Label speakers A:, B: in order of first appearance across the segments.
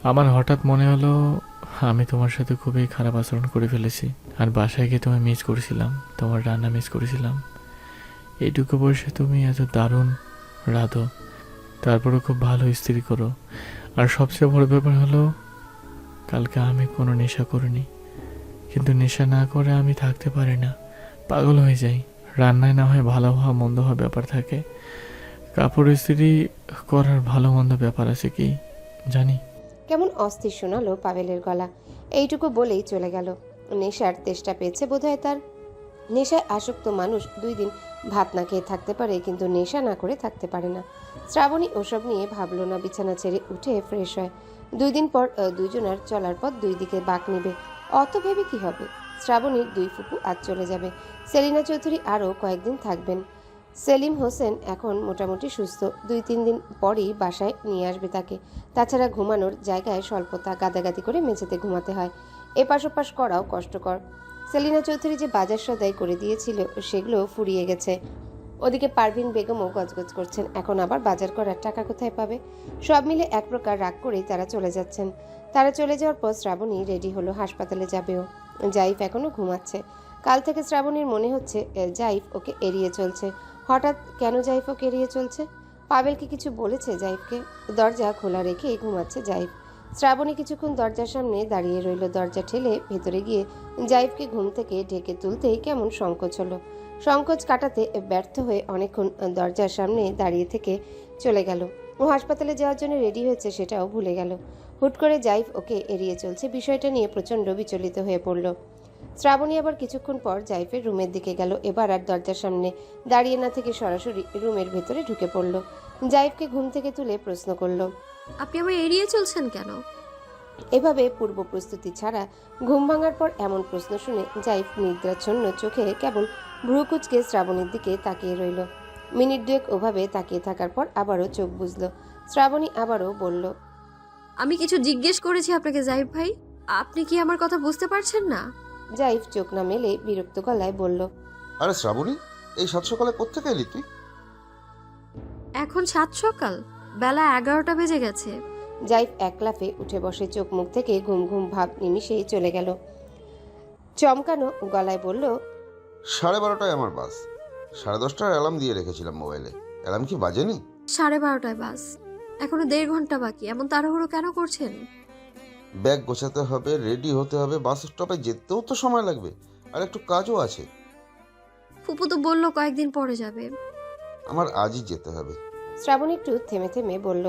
A: আমার হঠাৎ মনে হলো আমি তোমার সাথে খুবই খারাপ আচরণ করে ফেলেছি। আর বাসায় গিয়ে তোমায় মিস করেছিলাম, তোমার রান্না মিস করেছিলাম। এইটুকু বয়সে তুমি এত দারুণ রাঁধো, তারপরে খুব ভালো স্ত্রী করো। আর সবচেয়ে বড় ব্যাপার হলো কালকে আমি কোনো নেশা করিনি, কিন্তু নেশা না করে আমি থাকতে পারি না, পাগল হয়ে যাই। রান্নায় না হয় ভালো হওয়া মন্দ হওয়া ব্যাপার থাকে, কাপড় ইস্ত্রি করার ভালো মন্দ ব্যাপার আছে কি জানি।
B: কেমন অস্থির শোনালো পাভেলের গলা। এইটুকু বলেই চলে গেল। নেশার তেষ্টা পেয়েছে বোধহয় তার। নেশায় আসক্ত মানুষ 2 দিন ভাত না খেয়ে থাকতে পারে, কিন্তু নেশা না করে থাকতে পারে না। শ্রাবণী ওসব নিয়ে ভাবলো না, বিছানা ছেড়ে উঠে ফ্রেশ হয়। 2 দিন পর দুইজনার চলার পথ 2 দিকে বাঁক নিবে। অত ভেবে কি হবে? শ্রাবণীর 2 ফুপু আজ চলে যাবে। সেলিনা চৌধুরী আরও কয়েকদিন থাকবেন। সেলিম হোসেন এখন মোটামুটি সুস্থ, 2-3 দিন পরই বাসায় নিয়ে আসবে তাকে। তাছাড়া ঘুমানোর জায়গায় স্বল্পতা, গাদাগাদি করে মেঝেতে ঘুমাতে হয়। এপাশ ওপাশ করাও কষ্টকর। সেলিনা চৌধুরী যে বাজার সদাই করে দিয়েছিল সেগুলো ফুরিয়ে গেছে। ওদিকে পারভিন বেগমও গজগজ করছেন, এখন আবার বাজার করার টাকা কোথায় পাবে? সব মিলে এক প্রকার রাগ করেই তারা চলে যাচ্ছেন। তারা চলে যাওয়ার পর শ্রাবণী রেডি হলো, হাসপাতালে যাবেও। জাইফ এখনো ঘুমাচ্ছে। কাল থেকে শ্রাবণীর মনে হচ্ছে জাইফ ওকে এড়িয়ে চলছে। হঠাৎ কেন জাইফ ওকে এড়িয়ে চলছে? পাবেলকে কিছু বলেছে জাইফকে? দরজা খোলা রেখেই ঘুমাচ্ছে জাইফ। শ্রাবণী কিছুক্ষণ দরজার সামনে দাঁড়িয়ে রইল। দরজা ঠেলে ভেতরে গিয়ে জাইফকে ঘুম থেকে ঢেকে তুলতেই কেমন সংকোচ হলো। সংকোচ কাটাতে ব্যর্থ হয়ে অনেকক্ষণ দরজার সামনে দাঁড়িয়ে থেকে চলে গেল। ও হাসপাতালে যাওয়ার জন্য রেডি হয়েছে সেটাও ভুলে গেল। হুট করে জাইফ ওকে এড়িয়ে চলছে, বিষয়টা নিয়ে প্রচণ্ড বিচলিত হয়ে পড়ল। শ্রাবণী আবার কিছুক্ষণ পর জাইফের রুমের দিকে গেল। এবার আর দরজার সামনে দাঁড়িয়ে না থেকে সরাসরি রুমের ভেতরে ঢুকে পড়ল। জাইফকে ঘুম থেকে তুলে প্রশ্ন করল,
C: আপনি আমায় এড়িয়ে চলছেন কেন?
B: এভাবে পূর্ব প্রস্তুতি ছাড়া ঘুম ভাঙার পর এমন প্রশ্ন শুনে জাইফ নিদ্রাচ্ছন্ন চোখে কেবল ভ্রু কুঁচকে শ্রাবণীর দিকে তাকিয়ে রইল। মিনিট 2 ওভাবে তাকিয়ে থাকার পর আবারও চোখ বুজল। শ্রাবণী আবারও বলল,
C: আমি কিছু জিজ্ঞেস করেছি আপনাকে জাহিদ ভাই, আপনি কি আমার কথা বুঝতে পারছেন না?
B: জাইফ চোখ না মেলে বিরক্ত গলায় বলল,
D: আরে শ্রাবণী, এই সাত সকালে কোত্থেকে এলি তুই?
C: এখন 7 সকাল, বেলা 11টা বেজে গেছে।
B: জাইফ এক লাফে উঠে বসে, চোখ মুখ থেকে ঘুম ঘুম ভাব নিমিশেই চলে গেল। চমকানো গলায় বলল,
D: 12:30টায় আমার বাস। 10:30টার অ্যালার্ম দিয়ে রেখেছিলাম মোবাইলে। অ্যালার্ম কি বাজেনি?
C: 12:30টায় বাস, এখনো 1.5 ঘন্টা বাকি। এমন তাড়াহুড়ো কেন করছেন?
D: ব্যাগ গোছাতে হবে, রেডি হতে হবে, বাস স্টপে যেতেও তো সময় লাগবে, আর একটু কাজও আছে।
C: ফুপু তো বললো কয়েকদিন পরে যাবে।
D: আমার আজই যেতে হবে।
B: শ্রাবণী একটু থেমে থেমে বলল,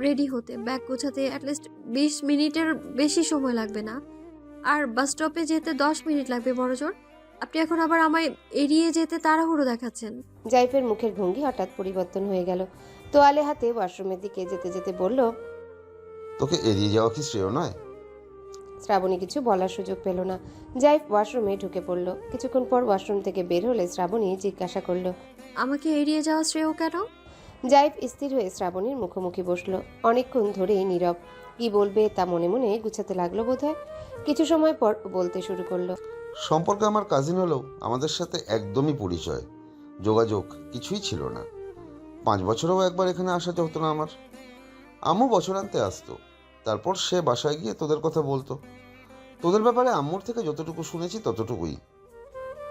C: রেডি হতে, ব্যাগ গোছাতে অ্যাটলিস্ট 20 মিনিটের বেশি সময় লাগবে না? আর বাস স্টপে যেতে 10 মিনিট লাগবে বড়জোর। আপনি এখন আবার আমায় এড়িয়ে যেতে তাড়াহুড়ো দেখাচ্ছেন।
B: জাইফের মুখের ভঙ্গি হঠাৎ পরিবর্তন হয়ে গেল। তোয়ালে হাতে ওয়াশরুমের দিকে যেতে যেতে বলল,
D: তোকে এড়িয়ে যাওয়া কি শ্রেয় নয়?
B: শ্রাবণী কিছু বলার সুযোগ পেল না। জাইফ ওয়াশরুমে ঢুকে পড়ল। কিছুক্ষণ পর ওয়াশরুম থেকে বের হলে শ্রাবণী জিজ্ঞাসা করল,
C: আমাকে এড়িয়ে যাওয়া শ্রেয় কেন?
B: জাইফ স্থির হয়ে শ্রাবণীর মুখোমুখি বসলো। অনেকক্ষণ ধরেই নীরব। কি বলবে তা মনে মনে গুছাতে লাগলো বোধহয়। কিছু সময় পর বলতে শুরু করলো,
D: সম্পর্কে আমার কাজিন হলেও আমাদের সাথে একদমই পরিচয়, যোগাযোগ কিছুই ছিল না। 5 বছরেও একবার এখানে আসা হতো না আমার। আম্মু বছরান্তে আসতো, তারপর সে বাসায় গিয়ে তোদের কথা বলতো। তোদের ব্যাপারে আম্মুর থেকে যতটুকু শুনেছি ততটুকুই।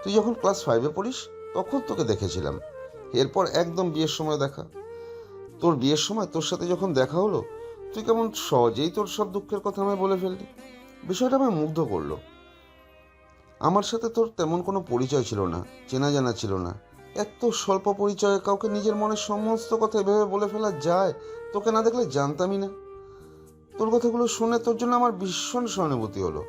D: তুই যখন ক্লাস 5-এ পড়িস তখন তোকে দেখেছিলাম। এরপর একদম বিয়ের সময় দেখা। তোর বিয়ের সময় তোর সাথে যখন দেখা হলো, তুই কেমন সহজেই তোর সব দুঃখের কথা আমায় বলে ফেললি। বিষয়টা আমায় মুগ্ধ করলো। আমার সাথে তোর তেমন কোনো পরিচয় ছিল না, চেনা জানা ছিল না। এত স্বল্প পরিচয়ে কাউকে নিজের মনের সমস্ত কথা এভাবে বলে ফেলা যায়? তোকে না দেখলে জানতামই না। তোর কথাগুলো শুনে তোর জন্য আমার ভীষণ সহানুভূতি হলো।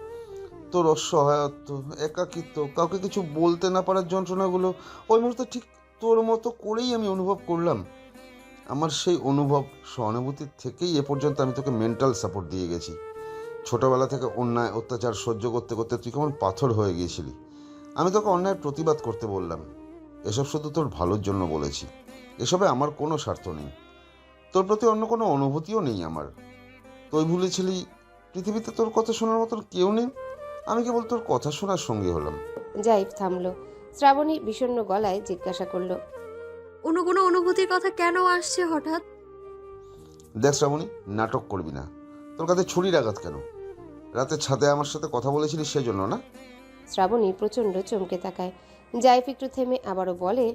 D: তোর অসহায়ত্ব, একাকিত্ব, কাউকে কিছু বলতে না পারার যন্ত্রণাগুলো ওই মুহূর্তে ঠিক তোর মতো করেই আমি অনুভব করলাম। আমার সেই অনুভব, সহানুভূতির থেকেই এ পর্যন্ত আমি তোকে মেন্টাল সাপোর্ট দিয়ে গেছি। ছোটবেলা থেকে অন্যায় অত্যাচার সহ্য করতে করতে তুই কেমন পাথর হয়ে গিয়েছিলি। আমি তোকে অন্যায়ের প্রতিবাদ করতে বললাম। এসব শুধু তোর ভালোর জন্য বলেছি। এসবে আমার কোনো স্বার্থ নেই, তোর প্রতি অন্য কোনো অনুভূতিও নেই আমার। তুই ভুলেছিলি পৃথিবীতে তোর কথা শোনার মতন কেউ নেই। আমি কেবল তোর কথা শোনার সঙ্গী হলাম।
B: জাইফ থামলো। শ্রাবণী বিষণ্ণ গলায় জিজ্ঞাসা করলো,
C: অন্য কোনো অনুভূতির কথা কেন আসছে হঠাৎ?
D: দেখ শ্রাবণী, নাটক করবি না। তোর কাছে ছুরির আঘাত কেন? রাতে ছাদে আমার সাথে কথা বলেছিলিস সেজন্য না?
B: শ্রাবণী প্রচণ্ড চমকে তাকায়। জাইফ একটু থেমে আবারও বলে,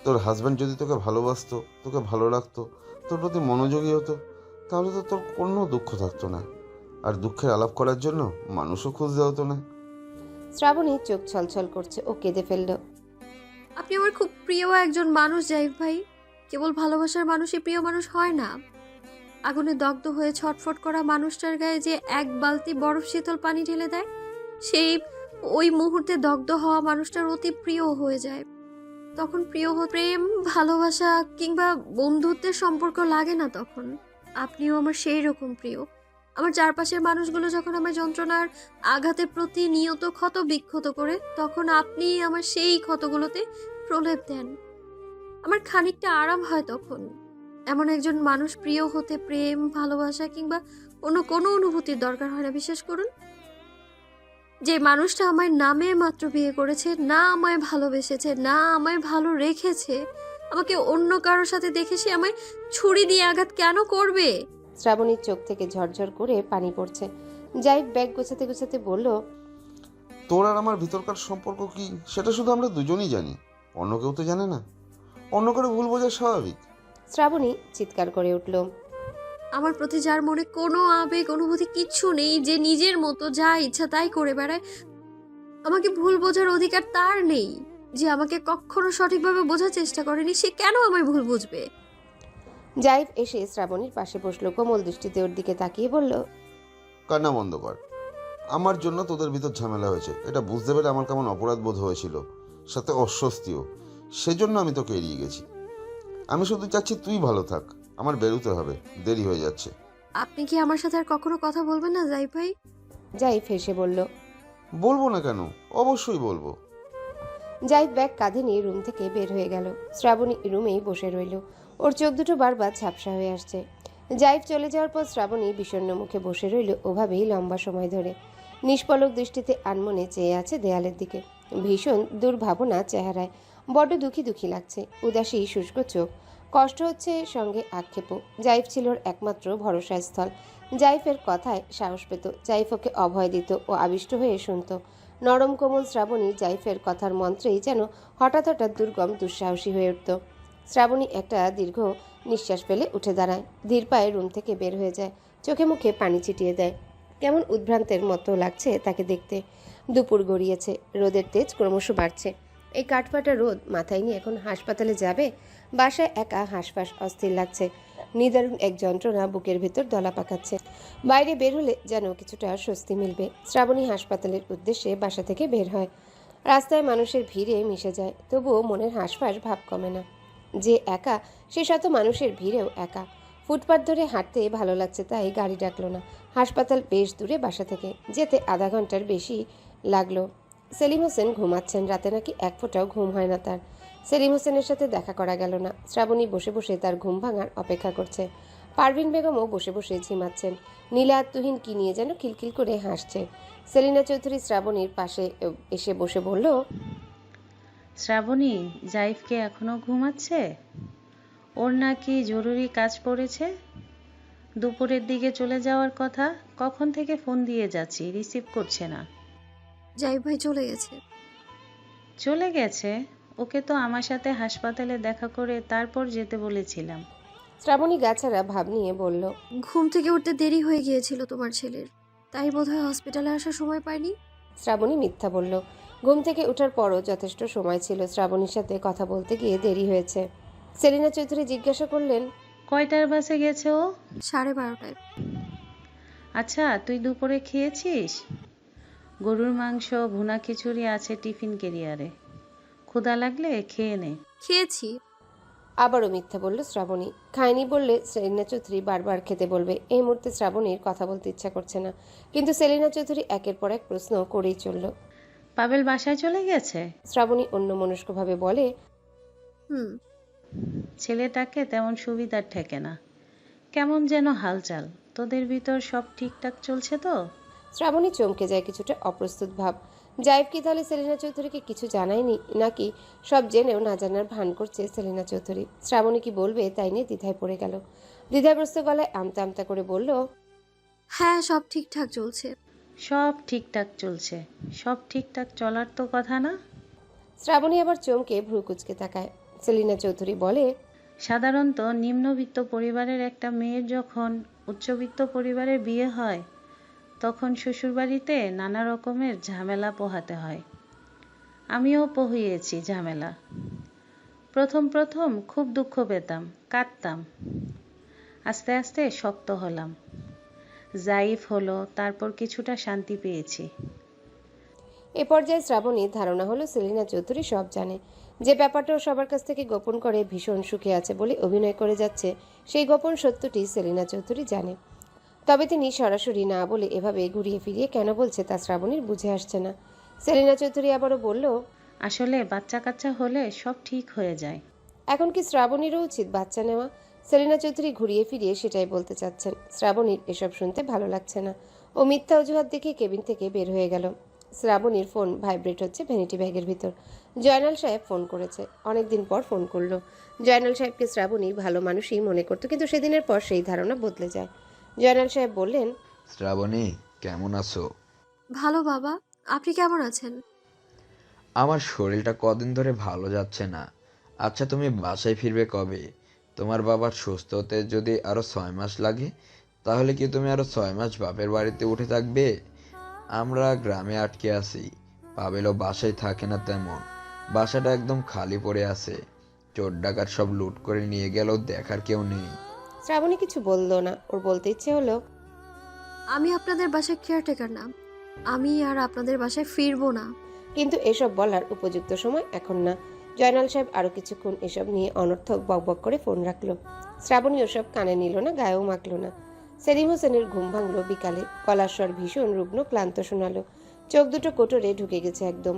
D: তোর হাজব্যান্ড যদি তোকে ভালোবাসতো, তোকে ভালো রাখতো, তোর প্রতি মনোযোগী হতো, তাহলে তো তোর কোনো দুঃখ থাকতো না, আর দুঃখের আলাপ করার জন্য মানুষও খুঁজতে হতো না।
B: শ্রাবণীর চোখ ছলছল করছে, ও কেঁদে ফেলল।
C: আপনি আমার খুব প্রিয় একজন মানুষ জাইফ ভাই। কেবল ভালোবাসার মানুষই প্রিয় মানুষ হয় না। আগুনে দগ্ধ হয়ে ছটফট করা মানুষটার গায়ে যে এক বালতি বরফ শীতল পানি ঢেলে দেয়, সেই ওই মুহূর্তে দগ্ধ হওয়া মানুষটার অতি প্রিয় হয়ে যায়। তখন প্রেম, ভালোবাসা কিংবা বন্ধুত্বের সম্পর্ক লাগে না তখন। আপনিও আমার সেই রকম প্রিয়। আমার চারপাশের মানুষগুলো যখন আমার যন্ত্রণার আঘাতে প্রতিনিয়ত ক্ষত বিক্ষত করে, তখন আপনি আমার সেই ক্ষতগুলোতে প্রলেপ দেন। আমার খানিকটা আরাম হয় তখন। এমন একজন মানুষ প্রিয় হতে প্রেম, ভালোবাসা কিংবা অন্য কোনো অনুভূতির দরকার হয় না, বিশ্বাস করুন। যে মানুষটা আমায় নামে মাত্র বিয়ে করেছে, না আমায় ভালোবেসেছে, না আমায় ভালো রেখেছে, আমাকে অন্য কারোর সাথে দেখে সে আমায় ছুরি দিয়ে আঘাত কেন করবে?
B: শ্রাবণীর চোখ থেকে ঝরঝর করে পানি পড়ছে। জাইফ ব্যাগ গোছাতে গোছাতে বলল,
D: তোর আর আমার ভিতরকার সম্পর্ক কি সেটা শুধু আমরা দুজনই জানি, অন্য কেউ তো জানে না। অন্য করে ভুল বোঝা স্বাভাবিক।
B: শ্রাবণী চিৎকার করে উঠল।
C: আমার প্রতি যার মনে কোনো আবেগ অনুভূতি কিচ্ছু নেই, যে নিজের মতো যা ইচ্ছা তাই করে বেড়ায়, আমাকে ভুল বোঝার অধিকার তার নেই। যে আমাকে কখনো সঠিকভাবে বোঝার চেষ্টা করেনি, সে কেন আমায় ভুল বুঝবে?
B: জাইফ এসে শ্রাবণীর পাশে বসলো, কোমল দৃষ্টিতে ওর দিকে তাকিয়ে বলল,
D: কান্না বন্ধ কর। আমার জন্য তোদের ভিতর ঝামেলা হয়েছে, এটা বুঝতে পেরে আমার কেমন অপরাধ বোধ হয়েছিল, সাথে অস্বস্তিও। সেজন্য আমি তোকে এড়িয়ে গেছি। আমি শুধু চাচ্ছি তুই ভালো থাক। আমার বেরোতে হবে, দেরি হয়ে যাচ্ছে।
C: আপনি কি আমার সাথে আর কখনো কথা বলবেন না জাইফ ভাই?
B: জাইফ হেসে বলল।
D: বলবো না কেন, অবশ্যই বলবো।
B: জাইফ ব্যাগ কাঁধে নিয়ে রুম থেকে বের হয়ে গেল। শ্রাবণী রুমেই বসে রইল। ওর চোখ দুটো বারবার ঝাপসা হয়ে আসছে। জাইফ চলে যাওয়ার পর শ্রাবণী বিষণ্ণ মুখে বসে রইল ওভাবেই লম্বা সময় ধরে। নিষ্পলক দৃষ্টিতে আনমনে চেয়ে আছে দেয়ালের দিকে। ভীষণ দুর্ভাবনা চেহারায়, বড্ড দুঃখী দুঃখী লাগছে। উদাসী শুষ্ক চোখ, কষ্ট হচ্ছে, সঙ্গে আক্ষেপও। জাইফ ছিল ওর একমাত্র ভরসা স্থল। জাইফের কথায় সাহস পেত, জাইফ ওকে অভয় দিত ও আবিষ্ট হয়ে শুনত। নরম কোমল শ্রাবণী জাইফের কথার মন্ত্রেই যেন হঠাৎ হঠাৎ দুর্গম দুঃসাহসী হয়ে উঠত। শ্রাবণী একটা দীর্ঘ নিঃশ্বাস ফেলে উঠে দাঁড়ায়, ধীর পায়ে রুম থেকে বের হয়ে যায়, চোখে মুখে পানি ছিটিয়ে দেয়। কেমন উদ্ভ্রান্তের মতো লাগছে তাকে দেখতে। দুপুর গড়িয়েছে, রোদের তেজ ক্রমশ বাড়ছে। এই কাঠফাটা রোদ মাথায় নিয়ে এখন হাসপাতালে যাবে? বাসায় একা হাঁসফাঁস অস্থির লাগছে। নিদারুণ এক যন্ত্রণা বুকের ভেতর দলা পাকাচ্ছে। বাইরে বের হলে যেন কিছুটা স্বস্তি মিলবে। শ্রাবণী হাসপাতালের উদ্দেশ্যে বাসা থেকে বের হয়। রাস্তায় মানুষের ভিড়ে মিশে যায়, তবুও মনের হাঁসফাঁস ভাব কমে না। যে একা, সে শত মানুষের ভিড়েও একা। ফুটপাত ধরে হাঁটতে ভালো লাগছে তাই গাড়ি ডাকলো না। হাসপাতাল বেশ দূরে বাসা থেকে, যেতে আধা ঘন্টার বেশি লাগলো। সেলিম হোসেন ঘুমাচ্ছেন, রাতে নাকি এক ফোঁটাও ঘুম হয় না তার। সেলিম হোসেনের সাথে দেখা করা গেল না। শ্রাবণী বসে বসে তার ঘুম ভাঙার অপেক্ষা করছে। পারভিন বেগমও বসে বসে ঝিমাচ্ছেন। নীলা আর তুহিন কি নিয়ে যেন খিলখিল করে হাসছে। সেলিনা চৌধুরী শ্রাবণীর পাশে এসে বসে বলল,
E: শ্রাবণী, জাইফকে এখনো ঘুমাচ্ছে? ওর নাকি জরুরি কাজ পড়েছে। দুপুরের দিকে চলে যাওয়ার কথা, কখন থেকে ফোন দিয়ে যাচ্ছি, রিসিভ করছে না।
C: জাইফ ভাই চলে গেছে।
E: চলে গেছে? ওকে তো আমার সাথে হাসপাতালে দেখা করে তারপর যেতে বলেছিলাম।
B: শ্রাবণী গাছারা ভাব নিয়ে বলল,
C: ঘুম থেকে উঠতে দেরি হয়ে গিয়েছিল তোমার ছেলের, তাই বোধহয় হসপিটালে আসার সময় পাইনি।
B: শ্রাবণী মিথ্যা বলল। ঘুম থেকে ওঠার পরও যথেষ্ট সময় ছিল। শ্রাবণীর সাথে কথা বলতে গিয়ে দেরি হয়েছে। সেলিনা চৌধুরী জিজ্ঞাসা করলেন,
E: কয়টার বাসে গেছে ও?
C: 12:30টায়।
E: আচ্ছা, তুই দুপুরে খেয়েছিস? গরুর মাংস, ভুনা খিচুড়ি আছে টিফিন ক্যারিয়ারে, ক্ষুধা লাগলে খেয়ে নে।
C: খেয়েছি।
B: আবারও মিথ্যা বলল শ্রাবণী। খায়নি বললে সেলিনা চৌধুরী বারবার খেতে বলবে। এই মুহূর্তে শ্রাবণীর কথা বলতে ইচ্ছা করছে না, কিন্তু সেলিনা চৌধুরী একের পর এক প্রশ্ন করেই চলল।
E: পাবেল বাসায় চলে গেছে?
B: শ্রাবণী অন্যমনস্কভাবে বলে,
C: হুম।
E: ছেলেটাকে তেমন সুবিধার ঠেকে না, কেমন যেন হালচাল। তোদের ভিতর সব ঠিকঠাক চলছে তো?
B: শ্রাবণী চমকে যায়, কিছুটা অপ্রস্তুত ভাব। জাইফ কি তাহলে সেলিনা চৌধুরীকে কিছু জানায়নি, নাকি সব জেনেও না জানার ভান করছে সেলিনা চৌধুরী? শ্রাবণী কি বলবে তাই নিয়ে দ্বিধায় পড়ে গেল। দ্বিধাগ্রস্ত গলায় আমতা আমতা করে বলল,
C: হ্যাঁ, সব ঠিকঠাক চলছে।
E: সব ঠিকঠাক চলছে? সব ঠিকঠাক চলার তো কথা না।
B: শ্রাবণী আবার চমকে ভ্রু কুঁচকে তাকায়। সেলিনা চৌধুরী বলে,
E: সাধারণত নিম্নবিত্ত পরিবারের একটা মেয়ের যখন উচ্চবিত্ত পরিবারের বিয়ে হয় তখন শ্বশুরবাড়িতে নানা রকমের ঝামেলা পোহাতে হয়। আমিও পোহিয়েছি ঝামেলা। প্রথম প্রথম খুব দুঃখ পেতাম, কাঁদতাম। আস্তে আস্তে শক্ত হলাম, জাইফ হলো, তারপর কিছুটা শান্তি পেয়েছি।
B: এ পর্যায়ে শ্রাবণীর ধারণা হলো সেলিনা চৌধুরী সব জানে। যে ব্যাপারটাও সবার কাছ থেকে গোপন করে ভীষণ সুখে আছে বলে অভিনয় করে যাচ্ছে, সেই গোপন সত্যটি সেলিনা চৌধুরী জানে। তবে তিনি সরাসরি না বলে এভাবে ঘুরিয়ে ফিরিয়ে কেন বলছে তা শ্রাবণীর বুঝে আসছে না। সেলিনা চৌধুরী আবারও বলল,
E: আসলে বাচ্চা কাচ্চা হলে সব ঠিক হয়ে যায়।
B: এখন কি শ্রাবণীরও উচিত বাচ্চা নেওয়া? সেলিনা চৌধুরী ঘুরিয়ে ফিরিয়ে সেটাই বলতে চাচ্ছেন। শ্রাবণীর এসব শুনতে ভালো লাগছে না। ও মিথ্যা অজুহাত দেখে কেবিন থেকে বের হয়ে গেল। শ্রাবণীর ফোন ভাইব্রেট হচ্ছে ভ্যানিটি ব্যাগের ভিতর। জয়নাল সাহেব ফোন করেছে, অনেকদিন পর ফোন করলো। জয়নাল সাহেবকে শ্রাবণী ভালো মানুষই মনে করতো, কিন্তু সেদিনের পর সেই ধারণা বদলে যায়। জয়নাল সাহেব বললেন,
F: শ্রাবণী, কেমন আছো?
C: ভালো বাবা, আপনি কেমন আছেন?
F: আমার শরীরটা কদিন ধরে ভালো যাচ্ছে না। আচ্ছা, তুমি বাসায় ফিরবে কবে? তোমার বাবার সুস্থ হতে যদি আরো 6 মাস লাগে, তাহলে কি তুমি আরো 6 মাস বাপের বাড়িতে উঠে থাকবে? আমরা গ্রামে আটকে আছি। পাবেলও বাসায় থাকে না তেমন। বাসাটা একদম খালি পড়ে আছে। চোর ডাকাত সব লুট করে নিয়ে গেলেও দেখার কেউ নেই।
B: শ্রাবণী কিছু বলল না। ওর বলতে ইচ্ছে হলো,
C: আমি আপনাদের বাসায় কেয়ারটেকার না, আমি আর আপনাদের বাসায় ফিরবো না।
B: কিন্তু এসব বলার উপযুক্ত সময় এখন না। জয়নাল সাহেব আরো কিছুক্ষণ এসব নিয়ে অনর্থক বকবক করে ফোন রাখলো। শ্রাবণী ওসব কানে নিল না, গায়েও মাখলো না। সেলিম হোসেনের ঘুম ভাঙলো বিকালে। গলার স্বর ভীষণ রুগ্ন, ক্লান্ত শোনালো। চোখ দুটো কোটরে ঢুকে গেছে একদম।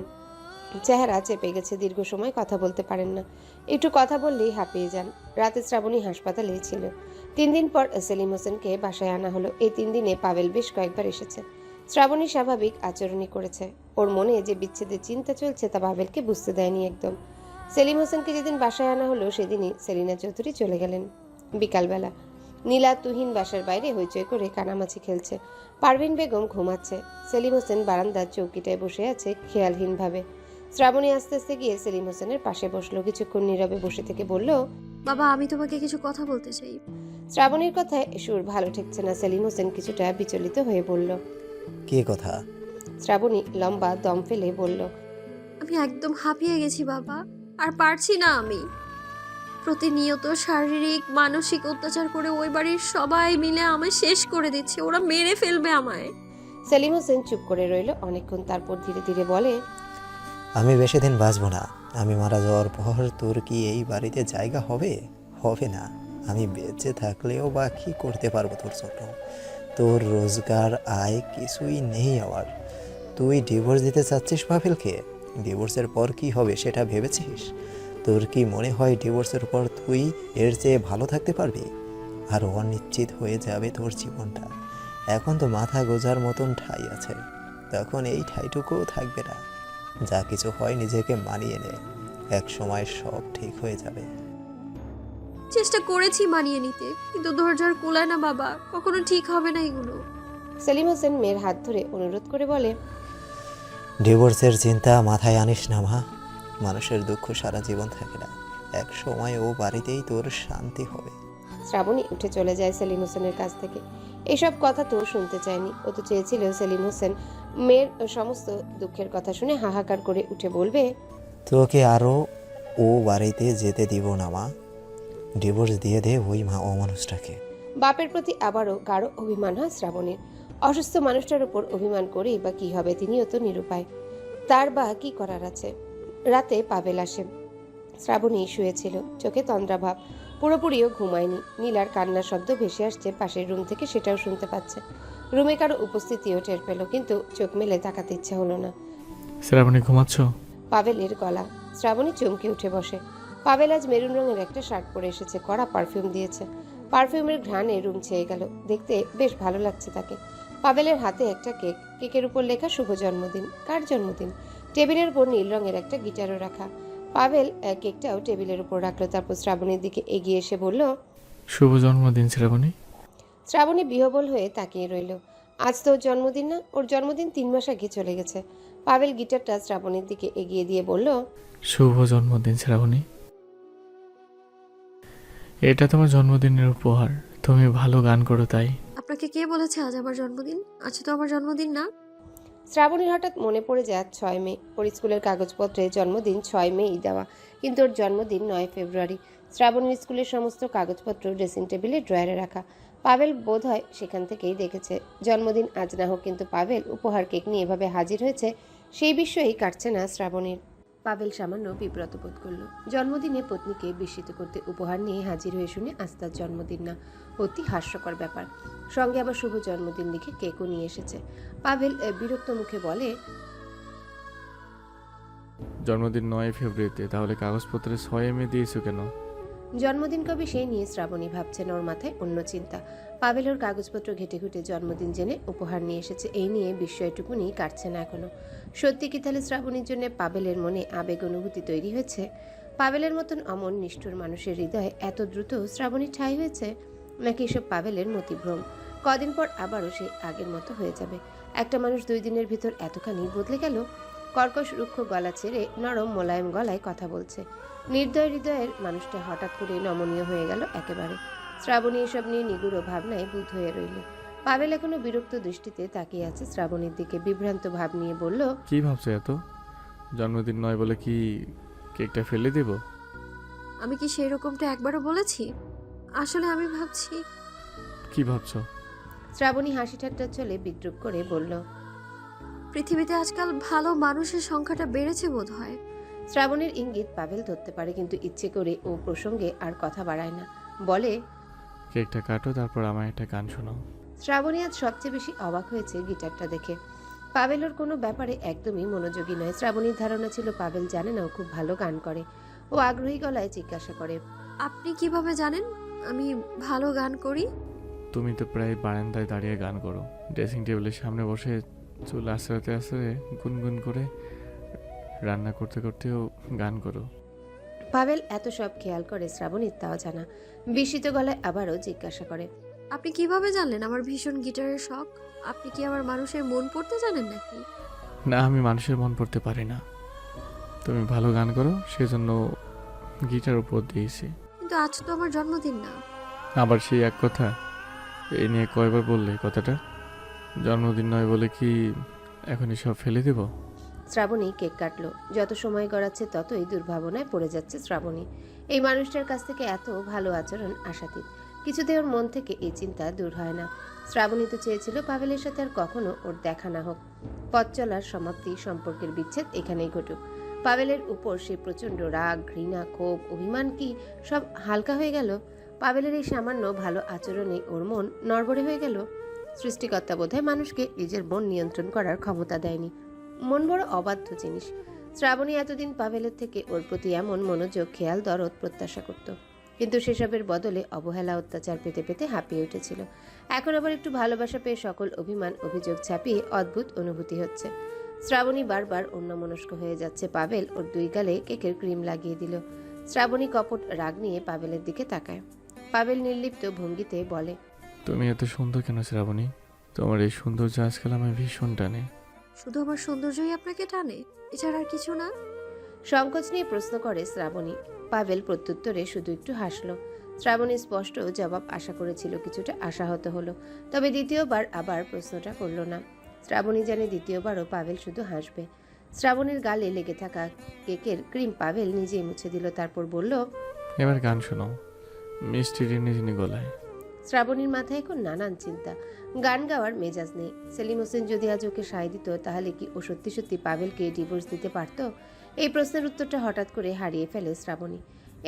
B: চেহারা চেপে গেছে, দীর্ঘ সময় কথা বলতে পারেন না। একটু কথা বললেই হাঁপিয়ে যান। রাতে শ্রাবণী হাসপাতালে ছিল। 3 দিন পর সেলিম হোসেনকে বাসায় আনা হলো। এই 3 দিনে পাভেল বেশ কয়েকবার এসেছে। শ্রাবণী স্বাভাবিক আচরণই করেছে। ওর মনে যে বিচ্ছেদের চিন্তা চলছে তা পাভেলকে বুঝতে দেয়নি একদম। সেলিম হোসেনকে যেদিন বাসায় আনা হলো সেদিনই সেলিনা চৌধুরী চলে গেলেন। বিকালবেলা নীলা তুহিন বাসার বাইরে হইচই করে কানামাছি খেলছে। পারভিন বেগম ঘুমাচ্ছে। সেলিম হোসেন বারান্দার চৌকিটায় বসে আছে খেয়ালহীনভাবে। শ্রাবণী আস্তে আস্তে গিয়ে সেলিম হোসেনের পাশে বসলো। কিছুক্ষণ নীরবে বসে থেকে বলল,
C: বাবা, আমি তোমাকে কিছু কথা বলতে চাই।
B: শ্রাবণীর কথায় সুর ভালো ঠেকছে না। সেলিম হোসেন কিছুটা বিচলিত হয়ে বলল,
G: কি কথা?
B: শ্রাবণী লম্বা দম ফেলে বলল,
C: আমি একদম হাঁপিয়ে গেছি বাবা, আর পারছি না আমি। প্রতিনিয়ত শারীরিক মানসিক অত্যাচার করে ওই বাড়ির সবাই মিলে আমায় শেষ করে দিচ্ছে, ওরা মেরে ফেলবে আমায়।
B: সেলিম হোসেন চুপ করে রইল অনেকক্ষণ, তারপর ধীরে ধীরে বলে,
G: আমি বেশি দিন বাঁচব না। আমি মারা যাওয়ার পর তোর কি এই বাড়িতে জায়গা হবে? হবে না। আমি বেঁচে থাকলেও বা কী করতে পারবো তোর জন্য? তোর রোজগার আয় কিছুই নেই আমার। তুই ডিভোর্স দিতে চাচ্ছিস পাভেলকে? ডিভোর্সের পর কি হবে সেটা ভেবেছিস? তোর কি মনে হয় ডিভোর্সের পর তুই এর চেয়ে ভালো থাকতে পারবি? আর অনিশ্চিত হয়ে যাবে তোর জীবনটা। এখন তো মাথা গোজার মতন ঠাঁই আছে, তখন এই ঠাঁইটুকুও থাকবে না। যা কিছু হয় নিজেকে মানিয়ে নে, এক সময় সব ঠিক হয়ে যাবে।
C: চেষ্টা করেছি মানিয়ে নিতে, কিন্তু ধৈর্য আর কুলায় না বাবা, কখনো ঠিক হবে না এগুলো।
B: সেলিম হোসেন মেয়ের হাত ধরে অনুরোধ করে বলে,
G: ডিভোর্সের চিন্তা মাথায় আনিস না মা। মানুষের দুঃখ সারা জীবন থাকে না, এক সময় ও বাড়িতেই তোর শান্তি হবে।
B: শ্রাবণী উঠে চলে যায় সেলিম হোসেনের কাছ থেকে। এসব কথা তো শুনতে চায়নি। ও তো চেয়েছিল সেলিম হোসেন মেয়ের সমস্ত দুঃখের কথা শুনে হাহাকার করে উঠে বলবে,
G: তোকে আরও ও বাড়িতে যেতে দিব না মা। ডিভোর্স দিয়ে দে ওই মা অমানুষটাকে।
B: বাপের প্রতি আবারও গাঢ় অভিমান হয় শ্রাবণীর। অসুস্থ মানুষটার উপর অভিমান করেই বা কি হবে, তিনিও তো নিরুপায়। তার বা কি করার আছে। রাতে পাভেল আসে। শ্রাবণী শুয়েছিল, চোখে তন্দ্রাভাব, পুরোপুরিও ঘুমায়নি। নীলার কান্নার শব্দ ভেসে আসছে পাশের রুম থেকে, সেটাও শুনতে পাচ্ছে। রুমে কারো উপস্থিতিও টের পেল, কিন্তু চোখ মেলে তাকাতে ইচ্ছা হলো না।
A: শ্রাবণী, ঘুমাচ্ছ?
B: পাভেলের গলা। শ্রাবণী চমকে উঠে বসে। পাভেল আজ মেরুন রঙের একটা শার্ট পরে এসেছে, কড়া পারফিউম দিয়েছে। পারফিউমের ঘ্রাণে রুম ছেয়ে গেল। দেখতে বেশ ভালো লাগছে তাকে। পাভেলের হাতে একটা কেক, কেকের উপর লেখা শুভ জন্মদিন। কার জন্মদিন? টেবিলের উপর নীল রঙের একটা গিটারও রাখা। পাভেল কেকটাও টেবিলের উপর রাখলো, তারপর শ্রাবণীর দিকে এগিয়ে এসে বলল।
A: শুভ জন্মদিন শ্রাবণী।
B: শ্রাবণী বিহ্বল হয়ে তাকিয়ে রইল। আজ তো ওর জন্মদিন না, ওর জন্মদিন 3 মাস আগে চলে গেছে। পাভেল গিটারটা শ্রাবণীর দিকে এগিয়ে দিয়ে বলল।
A: শুভ জন্মদিন শ্রাবণী, এটা তোমার জন্মদিনের উপহার। তুমি ভালো গান করো তাই।
C: আপনাকে কে বলেছে আজ আমার জন্মদিন? আজ তো আমার জন্মদিন না।
B: শ্রাবণীর হঠাৎ মনে পড়ে যায় 6 মে। ওর স্কুলের কাগজপত্রে জন্মদিন 6 মেই দেওয়া, কিন্তু ওর জন্মদিন 9 ফেব্রুয়ারি। শ্রাবণীর স্কুলের সমস্ত কাগজপত্র ড্রেসিং টেবিলে ড্রয়ারে রাখা। পাভেল বোধহয় সেখান থেকেই দেখেছে। জন্মদিন আজ না হোক, কিন্তু পাভেল উপহার কেক নিয়ে এভাবে হাজির হয়েছে, সেই বিষয়েই কাটছে না শ্রাবণীর। পাভেল সামান্য বিব্রত বোধ করল। জন্মদিনে পত্নীকে বিস্মিত করতে উপহার নিয়ে হাজির হয়ে শুনে আজ তার জন্মদিন না, অতি হাস্যকর ব্যাপার। সঙ্গে আবার শুভ জন্মদিন লিখে কেকও নিয়ে এসেছে। পাভেল বিরক্ত মুখে বলে।
A: জন্মদিন 9 ফেব্রুয়ারিতে, তাহলে কাগজপত্রে 6 মে দিয়েছো কেন?
B: জন্মদিন কবে সেই নিয়ে শ্রাবণী ভাবছেন, ওর মাথায় অন্য চিন্তা। পাভেল ওর কাগজপত্র ঘেটে ঘুটে জন্মদিন জেনে উপহার নিয়ে এসেছে, এই নিয়ে বিস্ময়টুকুনি কাটছে না এখনো। সত্যি কি তাহলে শ্রাবণীর জন্য পাভেলের মনে আবেগ অনুভূতি তৈরি হয়েছে? পাভেলের মতন অমন নিষ্ঠুর মানুষের হৃদয়ে এত দ্রুত শ্রাবণী ঠাঁই হয়েছে, নাকি এসব পাভেলের মতিভ্রম? কদিন পর আবারও সেই আগের মতো হয়ে যাবে। একটা মানুষ 2 দিনের ভিতর এতখানি বদলে গেল? কর্কশ রুক্ষ গলা ছেড়ে নরম মোলায়েম গলায় কথা বলছে। নির্দয় হৃদয়ের মানুষটা হঠাৎ করে নমনীয় হয়ে গেল একেবারে। শ্রাবণী এসব নিয়ে নিগুড় ভাবনায় বুঁদ হয়ে রইল। পাভেল এখনো বিরক্ত দৃষ্টিতে তাকিয়ে আছে শ্রাবণীর দিকে, বিভ্রান্ত ভাব নিয়ে বলল।
A: কি ভাবছো এত? জন্মদিন নয় বলে কি কেকটা ফেলে দেব?
C: আমি কি সেই রকমটা একবারও বলেছি? আসলে আমি ভাবছি।
A: কি ভাবছো?
B: শ্রাবণী হাসি ঠাট্টার চলে বিদ্রুপ করে বলল।
C: পৃথিবীতে আজকাল ভালো মানুষের সংখ্যাটা বেড়েছে বোধ হয়।
B: শ্রাবণীর ইঙ্গিত পাভেল ধরতে পারে, কিন্তু ইচ্ছে করে ও প্রসঙ্গে আর কথা বাড়ায় না। বলে।
A: কেকটা কাটো, তারপর আমায় একটা গান শোনাও।
B: শ্রাবণী আজ সবচেয়ে বেশি অবাক হয়েছে গিটারটা দেখে। পাভেল ওর কোনো ব্যাপারে একদমই মনোযোগী নয়। শ্রাবণীর ধারণা ছিল পাভেল জানে না ও খুব ভালো গান করে। ও আগ্রহী গলায় জিজ্ঞাসা করে।
C: আপনি কিভাবে জানেন আমি ভালো গান করি?
A: তুমি তো প্রায় বারান্দায় দাঁড়িয়ে গান করো, ড্রেসিং টেবিলের সামনে বসে চুল আশ্রাতে আশ্রাতে গুনগুন করে, রান্না করতে করতেও গান করো।
B: পাভেল এত সব খেয়াল করে শ্রাবণীর তাও জানা। বিস্মিত গলায় আবারও জিজ্ঞাসা করে।
C: আপনি কিভাবে জানলেন আমার ভীষণ গিটারের শখ? আপনি কি আমার মানুষের মন পড়তে জানেন নাকি?
A: না, আমি মানুষের মন পড়তে পারি না। তুমি ভালো গান করো, সেজন্য গিটার উপর দিয়েছি।
C: কিন্তু আজ তো আমার জন্মদিন না।
A: আবার সেই এক কথা, এই নিয়ে কয়বার বললে কথাটা? জন্মদিন নয় বলে কি এখনই সব ফেলে দেব?
B: শ্রাবণী কেক কাটলো। যত সময় গড়াচ্ছে ততই দুর্ভাবনায় পড়ে যাচ্ছে শ্রাবণী। এই মানুষটার কাছ থেকে এত ভালো আচরণ আশাতীত। কিছুতে ওর মন থেকে এই চিন্তা দূর হয় না। শ্রাবণী তো চেয়েছিল পাভেলের সাথে আর কখনো ওর দেখা না হোক। পথ চলার সমাপ্তি, সম্পর্কের বিচ্ছেদ এখানেই ঘটুক। পাভেলের উপর সে প্রচণ্ড রাগ, ঘৃণা, ক্ষোভ, অভিমান কি সব হালকা হয়ে গেল? পাভেলের এই সামান্য ভালো আচরণে ওর মন নড়বড়ে হয়ে গেল। সৃষ্টিকর্তা বোধহয় মানুষকে নিজের মন নিয়ন্ত্রণ করার ক্ষমতা দেয়নি। মন বড় অবাধ্য জিনিস। শ্রাবণী এতদিন পাভেলের থেকে ওর প্রতি এমন মনোযোগ, খেয়াল, দরদ প্রত্যাশা করত, কিন্তু সেসবের বদলে অবহেলা, অত্যাচার পেতে পেতে হাঁপিয়ে উঠেছিল। এখন আবার একটু ভালোবাসা পেয়ে সকল অভিমান, অভিযোগ ছাপিয়ে অদ্ভুত অনুভূতি হচ্ছে। শ্রাবণী বারবার অন্যমনস্ক হয়ে যাচ্ছে। পাভেল ওর 2 গালে কেকের ক্রিম লাগিয়ে দিল। শ্রাবণী কপট রাগ নিয়ে পাভেলের দিকে তাকায়। পাভেল নির্লিপ্ত ভঙ্গিতে বলে।
A: তুমি এত সুন্দর কেন শ্রাবণী? তোমার এই সৌন্দর্য আজকাল আমার ভীষণ টানে।
C: শুধু আমার সৌন্দর্যই আপনাকে টানে, এছাড়া আর কিছু না?
B: সংকোচ নিয়ে প্রশ্ন করে শ্রাবণী। পাভেল প্রত্যুত্তরে শুধু একটু হাসল। শ্রাবণী স্পষ্ট জবাব আশা করেছিল, কিছুটা আশাহত হলো, তবে দ্বিতীয়বার আবার প্রশ্নটা করল না। শ্রাবণী জানে দ্বিতীয়বারও পাভেল শুধু হাসবে। শ্রাবণীর গালে লেগে থাকা কেকের ক্রিম পাভেল নিজেই মুছে দিল, তারপর বলল।
A: এবার গান শোনাও, মিষ্টি রিনি রিনি গলায়।
B: শ্রাবণীর মাথায় এখন নানান চিন্তা। গান গাওয়ার মেজাজ নেই। সেলিম হোসেন যদি আজ ওকে সায় দিত, তাহলে কি ও সত্যি সত্যি পাভেলকে ডিভোর্স দিতে পারত? এই প্রশ্নের উত্তরটা হঠাৎ করে হারিয়ে ফেলে শ্রাবণী।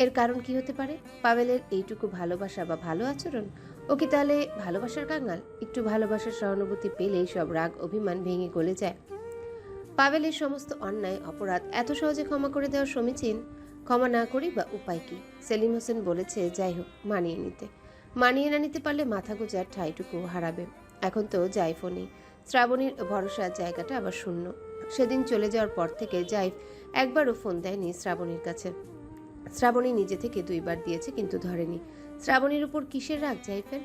B: এর কারণ কি হতে পারে? পাভেলের এইটুকু ভালোবাসা বা ভালো আচরণ? ও কি তাহলে ভালোবাসার কাঙ্গাল? একটু ভালোবাসার সহানুভূতি পেলেই সব রাগ, অভিমান ভেঙে গলে যায়। পাভেলের সমস্ত অন্যায়, অপরাধ এত সহজে ক্ষমা করে দেওয়া সমীচীন? ক্ষমা না করি বা উপায় কি? সেলিম হোসেন বলেছে, যাই হোক, মানিয়ে নিতে। মানিয়ে না নিতে পারলে মাথা গোজার ঠাইটুকু হারাবে। এখন তো জাইফোনই। শ্রাবণীর ভরসার জায়গাটা আবার শূন্য। সেদিন চলে যাওয়ার পর থেকে জাইফ একবারও ফোন দেয়নি শ্রাবণীর কাছে। শ্রাবণী নিজে থেকে 2বার দিয়েছে কিন্তু ধরেনি। শ্রাবণীর উপর কিসের রাগ জাইফের?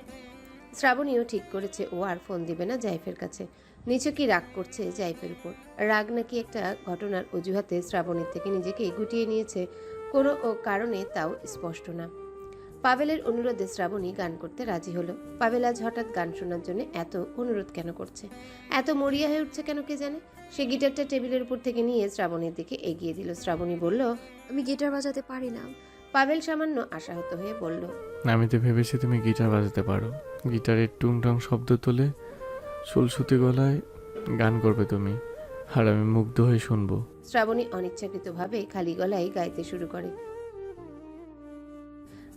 B: শ্রাবণীও ঠিক করেছে ও আর ফোন দিবে না জাইফের কাছে। নিচে রাগ করছে জাইফের উপর। রাগ নাকি একটা ঘটনার অজুহাতে শ্রাবণীর থেকে নিজেকে গুটিয়ে নিয়েছে কোনো কারণে তাও স্পষ্ট না। পাভেলের অনুরোধে শ্রাবণী গান করতে রাজি হলো। পাভেল আজ হঠাৎ গান শোনার জন্য এত অনুরোধ কেন করছে, এত মরিয়া হয়ে উঠছে কেন কে জানে। সে গিটারটা টেবিলের উপর থেকে নিয়ে শ্রাবণীর দিকে এগিয়ে দিল। শ্রাবণী বলল,
C: আমি গিটার বাজাতে পারি না।
B: পাভেল সামান্য আশাহত হয়ে বলল,
A: আমি তো ভেবেছি তুমি গিটার বাজাতে পারো। গিটারের টুংটাং শব্দ তোলে সুলসুতি গলায় গান করবে তুমি, আর আমি মুগ্ধ হয়ে শুনবো।
B: শ্রাবণী অনিচ্ছাকৃতভাবে খালি গলায় গাইতে শুরু করে।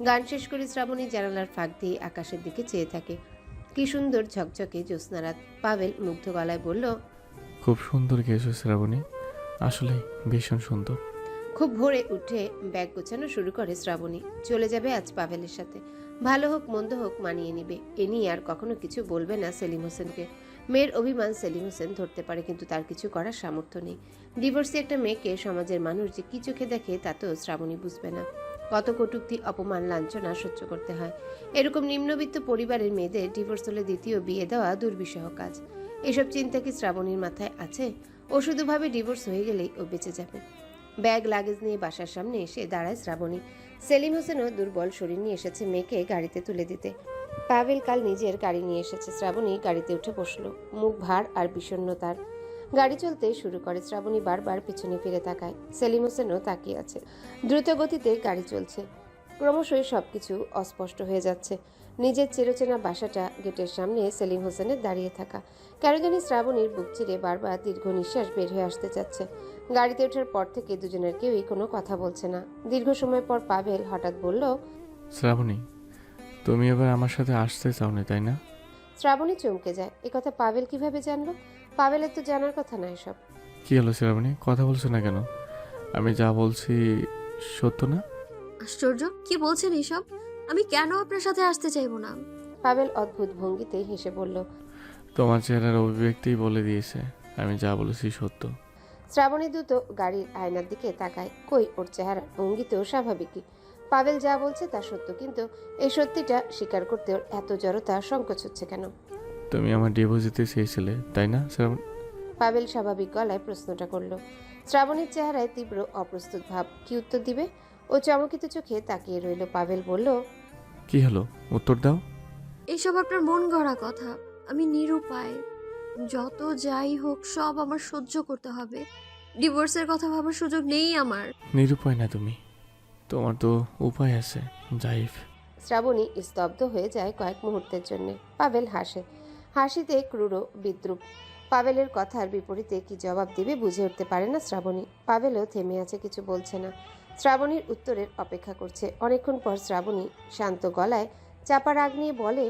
B: গান শেষ করে শ্রাবণী জানালার ফাঁক দিয়ে আকাশের দিকে চেয়ে থাকে। কি সুন্দর ঝকঝকে জ্যোৎস্না রাত। পাভেল মুগ্ধ গলায় বলল,
A: খুব সুন্দর গেয়েছো শ্রাবণী, আসলে ভীষণ সুন্দর।
B: খুব ভোরে উঠে ব্যাগ গোছানো শুরু করে শ্রাবণী। চলে যাবে আজ পাভেলের সাথে। ভালো হোক মন্দ হোক মানিয়ে নিবে। এ নিয়ে আর কখনো কিছু বলবে না সেলিম হোসেনকে। মেয়ের অভিমান সেলিম হোসেন ধরতে পারে কিন্তু তার কিছু করার সামর্থ্য নেই। ডিভোর্সি একটা মেয়েকে সমাজের মানুষ যে কি চোখে দেখে তা তো শ্রাবণী বুঝবে না। কত কটূক্তি অপমান লাঞ্ছনা সহ্য করতে হয়। এরকম নিম্নবিত্ত পরিবারের মেয়েদের ডিভোর্স হলে দ্বিতীয় বিয়ে দেওয়া দুর্বিষহ কাজ। এসব চিন্তা কি শ্রাবণীর মাথায় আছে? ও শুধু ভাবে ডিভোর্স হয়ে গেলেই ও বেঁচে যাবে। ব্যাগ লাগেজ নিয়ে বাসার সামনে এসে দাঁড়ায় শ্রাবণী। সেলিম হোসেনও দুর্বল শরীর নিয়ে এসেছে মেয়েকে গাড়িতে তুলে দিতে। পাভেল কাল নিজের গাড়ি নিয়ে এসেছে। শ্রাবণী গাড়িতে উঠে বসলো। মুখ ভার আর বিষণ্ণতার। গাড়ি চলতে শুরু করে। শ্রাবণী বারবার পিছনে ফিরে তাকায়। সেলিম হোসেনও তাকিয়ে আছে। দ্রুত গতিতে গাড়ি চলছে। ক্রমশই সবকিছু অস্পষ্ট হয়ে যাচ্ছে। নিজের চিরচেনা বাসাটা গেটের সামনে সেলিম হোসেনের দাঁড়িয়ে থাকা। কেন জানি শ্রাবণীর বুক চিরে বারবার দীর্ঘ নিঃশ্বাস বের হয়ে আসতে চাচ্ছে। গাড়িতে ওঠার পর থেকে দুজনের কেউই কোনো কথা বলছে না। দীর্ঘ সময় পর পাভেল হঠাৎ বলল,
A: শ্রাবণী, তুমি এবার আমার সাথে আসতে চাওনি তাই না?
B: শ্রাবণী চমকে যায়। একথা পাভেল কিভাবে জানলো? পাভেলের তো জানার কথা না এসব।
A: কি হলো শ্রাবণী, কথা বলছো না কেন? আমি যা বলছি সত্য না?
C: আশ্চর্য, কি বলছেন এসব? আমি কেন আপনার সাথে আসতে চাইবো না?
B: পাভেল অদ্ভুত ভঙ্গিতে হেসে বলল,
A: তোমার চেহারার অভিব্যক্তিই বলে দিয়েছে আমি যা বলেছি সত্য।
B: শ্রাবণী দ্রুত গাড়ির আয়নার দিকে তাকায়। কই, ওর চেহারা ভঙ্গিতেও স্বাভাবিকই। পাভেল যা বলছে তা সত্য, কিন্তু এই সত্যিটা স্বীকার করতে ওর এত জড়তা, সংকোচ হচ্ছে কেন?
A: তুমি আমার ডিভোর্স দিতে চেয়েছিলে তাই না শ্রাবণী?
B: পাভেল স্বাভাবিক গলায় প্রশ্নটা করলো। শ্রাবণীর চেহারায় তীব্র অপ্রস্তুত ভাব। কি উত্তর দিবে? ও চমকিত চোখে তাকিয়ে রইল। পাভেল বলল,
A: কি হলো, উত্তর দাও।
C: এইসব আপনার মন গড়া কথা। আমি নিরুপায়। যত যাই হোক সব আমার সহ্য করতে হবে। ডিভোর্সের কথা ভাবার সুযোগ নেই আমার।
A: নিরুপায় না তুমি, তোমার তো উপায় আছে জাইফ।
B: শ্রাবণী স্তব্ধ হয়ে যায় কয়েক মুহূর্তের জন্য। পাভেল হাসে। হাসিতে ক্রূর বিদ্রুপ। পাভেলের কথার বিপরীতে কি জবাব দিবে বুঝে উঠতে পারে না শ্রাবণী। পাভেলও থেমে আছে, কিছু বলছে না। শ্রাবণীর উত্তরের অপেক্ষা করছে। অনেকক্ষণ পর শ্রাবণী শান্ত গলায় চাপা রাগ নিয়ে বলে,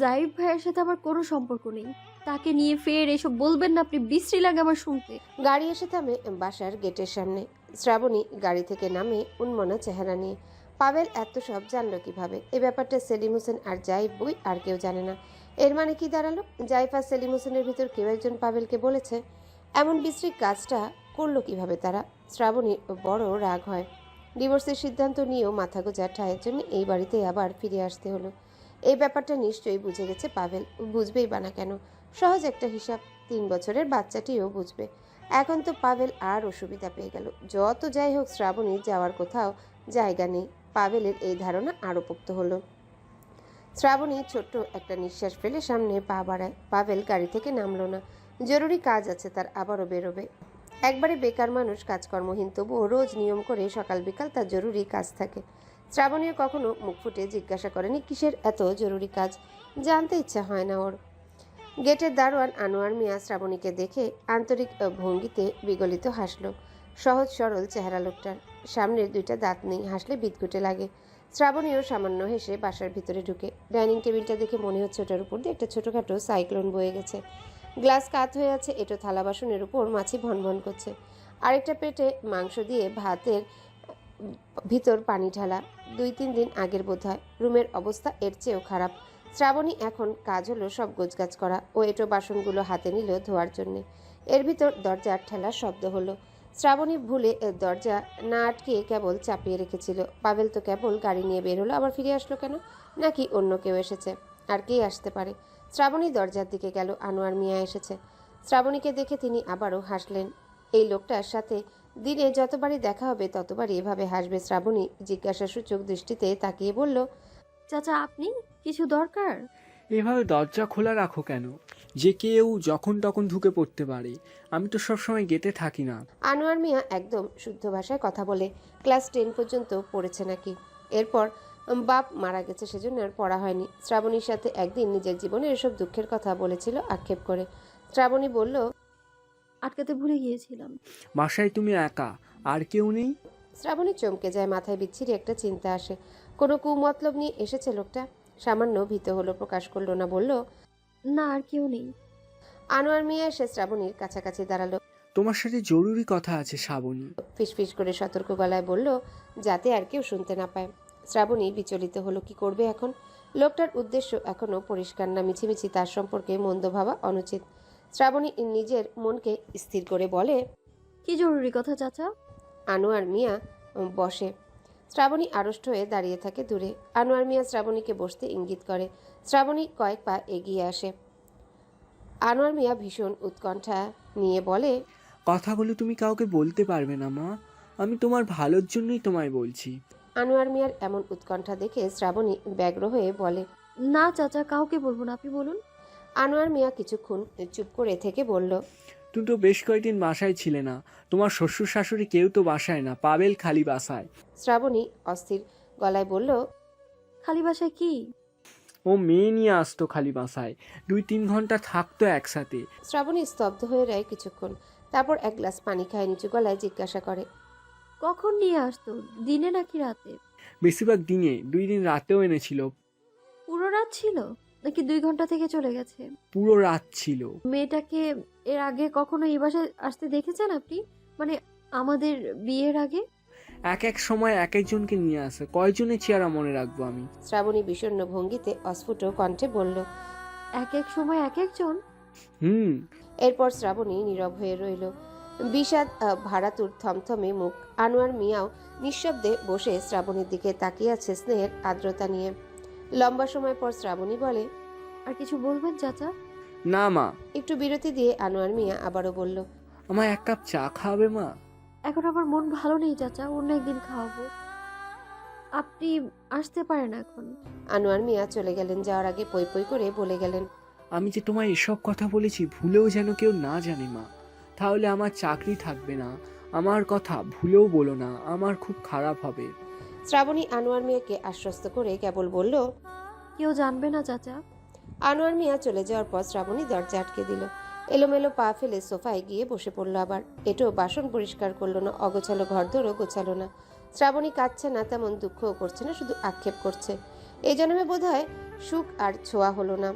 C: জাইব ভাইয়ের সাথে আমার কোনো সম্পর্ক নেই। তাকে নিয়ে ফের এসব বলবেন না আপনি, বিশ্রী লাগে আমার শুনতে।
B: গাড়ি এসে থামে বাসার গেটের সামনে। শ্রাবণী গাড়ি থেকে নামে উন্মনা চেহারা নিয়ে। পাভেল এত সব জানলো কিভাবে? এই ব্যাপারটা সেলিম হোসেন আর জাইফ বই আর কেউ জানে না। এর মানে কি দাঁড়ালো? জাইফ আর সেলিম হোসেনের ভিতর কেউ একজন পাভেলকে বলেছে। এমন বিশ্রী কাজটা করলো কিভাবে তারা? শ্রাবণী বড় রাগ হয়। ডিভোর্সের সিদ্ধান্ত নিয়েও মাথা গোজা ঠায়ের জন্য এই বাড়িতে আবার ফিরে আসতে হলো। এই ব্যাপারটা নিশ্চয়ই বুঝে গেছে পাভেল। বুঝবেই বা না কেন? সহজ একটা হিসাব, 3 বছরের বাচ্চাটিও বুঝবে। এখন তো পাভেল আর অসুবিধা পেয়ে গেল। যত যাই হোক, শ্রাবণীর যাওয়ার কোথাও জায়গা নেই। পাভেলের এই ধারণা আরও পোক্ত হলো। শ্রাবণী ছোট্ট একটা নিঃশ্বাস ফেলে সামনে পা বাড়ায়। পাভেল গাড়ি থেকে নামলো না। জরুরি কাজ আছে তার, আবারও বেরোবে। একবারে বেকার মানুষ, কাজকর্মহীন, তবুও রোজ নিয়ম করে সকাল বিকাল তার জরুরি কাজ থাকে। শ্রাবণীও কখনো মুখ ফুটে জিজ্ঞাসা করেনি কিসের এত জরুরি কাজ। জানতে ইচ্ছা হয় না ওর। গেটের দারোয়ান আনোয়ার মিয়া শ্রাবণীকে দেখে আন্তরিক ভঙ্গিতে বিগলিত হাসল। সহজ সরল চেহারা লোকটার। সামনের 2টা দাঁত নেই, হাসলে বিদঘুটে লাগে। শ্রাবণীও সামান্য হেসে বাসার ভিতরে ঢুকে। ডাইনিং টেবিলটা দেখে মনে হচ্ছে ওটার উপর দিয়ে একটা ছোটোখাটো সাইক্লোন বয়ে গেছে। গ্লাস কাত হয়ে আছে, এটো থালা বাসনের উপর মাছি ভনভন করছে। আরেকটা পেটে মাংস দিয়ে ভাতের ভিতর পানি ঢালা। 2-3 দিন আগের বোধ হয়। রুমের অবস্থা এর চেয়েও খারাপ। শ্রাবণী এখন কাজ হলো সব গোছগাছ করা। ও এঁটো বাসনগুলো হাতে নিল ধোয়ার জন্যে। এর ভিতর দরজার ঠেলার শব্দ হলো। শ্রাবণী ভুলে দরজা না আটকে কেবল চাপিয়ে রেখেছিল। পাভেল তো কেবল গাড়ি নিয়ে বের হলো, আবার ফিরে আসলো কেন? নাকি অন্য কেউ এসেছে? আর কে আসতে পারে? শ্রাবণী দরজার দিকে গেল। আনোয়ার মিয়া এসেছে। শ্রাবণীকে দেখে তিনি আবারও হাসলেন। এই লোকটার সাথে দিনে যতবারই দেখা হবে ততবারই এভাবে হাসবে শ্রাবণী জিজ্ঞাসাসূচক দৃষ্টিতে তাকিয়ে বলল,
C: চাচা আপনি কিছু দরকার?
H: এভাবে দরজা খোলা রাখো কেন? যে কেউ যখন তখন ঢুকে পড়তে পারে। আমি তো সবসময় গেটে থাকি না।
B: আনোয়ার মিয়া একদম শুদ্ধ ভাষায় কথা বলে। ক্লাস 10 পর্যন্ত পড়েছে নাকি। এরপর বাপ মারা গেছে, সেজন্য আর পড়া হয়নি। শ্রাবণীর সাথে একদিন নিজের জীবনের এসব দুঃখের কথা বলেছিল আক্ষেপ করে। শ্রাবণী বলল,
C: আটকাতে ভুলে গিয়েছিলাম।
H: বাসায় তুমি একা, আর কেউ নেই?
B: শ্রাবণী চমকে যায়। মাথায় বিচ্ছিরি একটা চিন্তা আসে। কোনো কুমতলব নিয়ে এসেছে লোকটা? সামান্য ভীত হলো, প্রকাশ করলো না, বলল,
C: না আর কেউ নেই।
B: আনোয়ার মিয়া এসে শ্রাবণীর কাছাকাছি দাঁড়ালো।
H: তোমার সাথে জরুরি কথা আছে শ্রাবণী।
B: ফিসফিস করে সতর্ক গলায় বলল, যাতে আর কেউ শুনতে না পায়। শ্রাবণী বিচলিত হলো। কি করবে এখন? লোকটার উদ্দেশ্য এখনো পরিষ্কার না। মিছিমিছি তার সম্পর্কে মন্দ ভাবা অনুচিত। শ্রাবণী নিজের মনকে স্থির করে বলে,
C: কি জরুরি কথা চাচা?
B: আনোয়ার মিয়া বসে। শ্রাবণী আড়ষ্ট হয়ে দাঁড়িয়ে থাকে দূরে। আনোয়ার মিয়া শ্রাবণীকে বসতে ইঙ্গিত করে। শ্রাবণী কয়েক পা এগিয়ে আসে। আনোয়ার মিয়া ভীষণ উৎকণ্ঠা নিয়ে বলে,
H: কথাগুলো তুমি কাউকে বলতে পারবে না মা। আমি তোমার ভালোর জন্যই তোমায় বলছি।
B: আনোয়ার মিয়ার এমন উৎকণ্ঠা দেখে শ্রাবণী ব্যগ্র হয়ে বলে,
C: না চাচা, কাউকে বলবো না, আপনি বলুন।
B: আনোয়ার মিয়া কিছুক্ষণ চুপ করে থেকে বলল,
H: তুমি তো বেশ কয়েকদিন বাসায় ছিলে না। তোমার শ্বশুর শাশুড়ি কেউ তো বাসায় না, পাবেল খালি বাসায়।
B: শ্রাবণী অস্থির গলায় বলল,
C: খালি বাসায় কি?
H: ও মেয়ে নিয়ে আসতো খালি বাসায়, 2-3 ঘন্টা থাকতো একসাথে।
B: শ্রাবণী স্তব্ধ হয়ে রয় কিছুক্ষণ। তারপর এক গ্লাস পানি খায় নিচু গলায় জিজ্ঞাসা করে,
C: কখন নিয়ে আসতো? দিনে নাকি রাতে?
H: বেশিরভাগ দিনে, 2 দিন রাতেও এনেছিল।
C: পুরো রাত ছিল নাকি 2 ঘন্টা থেকে চলে গেছে?
H: পুরো রাত ছিল।
C: মেয়েটাকে এর আগে কখনো এই বাসায় আসতে দেখেছেন আপনি? মানে আমাদের বিয়ের আগে?
H: এক এক সময় এক একজনকে নিয়ে আসে, কয়জনের চেহারা মনে রাখবো আমি?
B: শ্রাবণী বিষণ্ণ ভঙ্গিতে অস্ফুট কণ্ঠে বলল,
C: এক এক সময় এক একজন?
H: হুম।
B: এরপর শ্রাবণী নীরব হয়ে রইল। বিষাদ ভাড়াতুর থমথমে মুখ। আনোয়ার মিয়াও নিঃশব্দে বসে শ্রাবণীর দিকে তাকিয়ে আছে স্নেহের আর্দ্রতা নিয়ে। লম্বা সময় পর শ্রাবণী বলে,
C: আর কিছু বলবেন চাচা?
H: না মা।
B: একটু বিরতি দিয়ে আনোয়ার মিয়া আবারও বলল,
H: আমায় 1 কাপ চা খাওয়াবে মা?
C: এখন আমার মন ভালো নেই চাচা, অন্য একদিন খাওয়াবো। আপনি আসতে পারেন এখন।
B: আনোয়ার মিয়া চলে গেলেন। যাওয়ার আগে পই পই করে বলে গেলেন,
H: আমি যে তোমায় এসব কথা বলেছি ভুলেও যেন কেউ না জানে মা। তাহলে আমার চাকরি থাকবে না। আমার কথা ভুলেও বলো না, আমার খুব খারাপ হবে।
B: শ্রাবণী আনোয়ার মিয়াকে আশ্বস্ত করে কেবল বলল,
C: কেউ জানবে না চাচা।
B: আনোয়ার মিয়া চলে যাওয়ার পর শ্রাবণী দরজা আটকে দিল। এলোমেলো পা ফেলে সোফায় গিয়ে বসে পড়ল। আবার এটো বাসন পরিষ্কার করলো না, অগোছালো ঘরদোরও গোছালো না। শ্রাবণী কাঁদছে না, তেমন দুঃখও করছে না, শুধু আক্ষেপ করছে। এই জন্মে বোধহয় সুখ আর ছোঁয়া হলো না।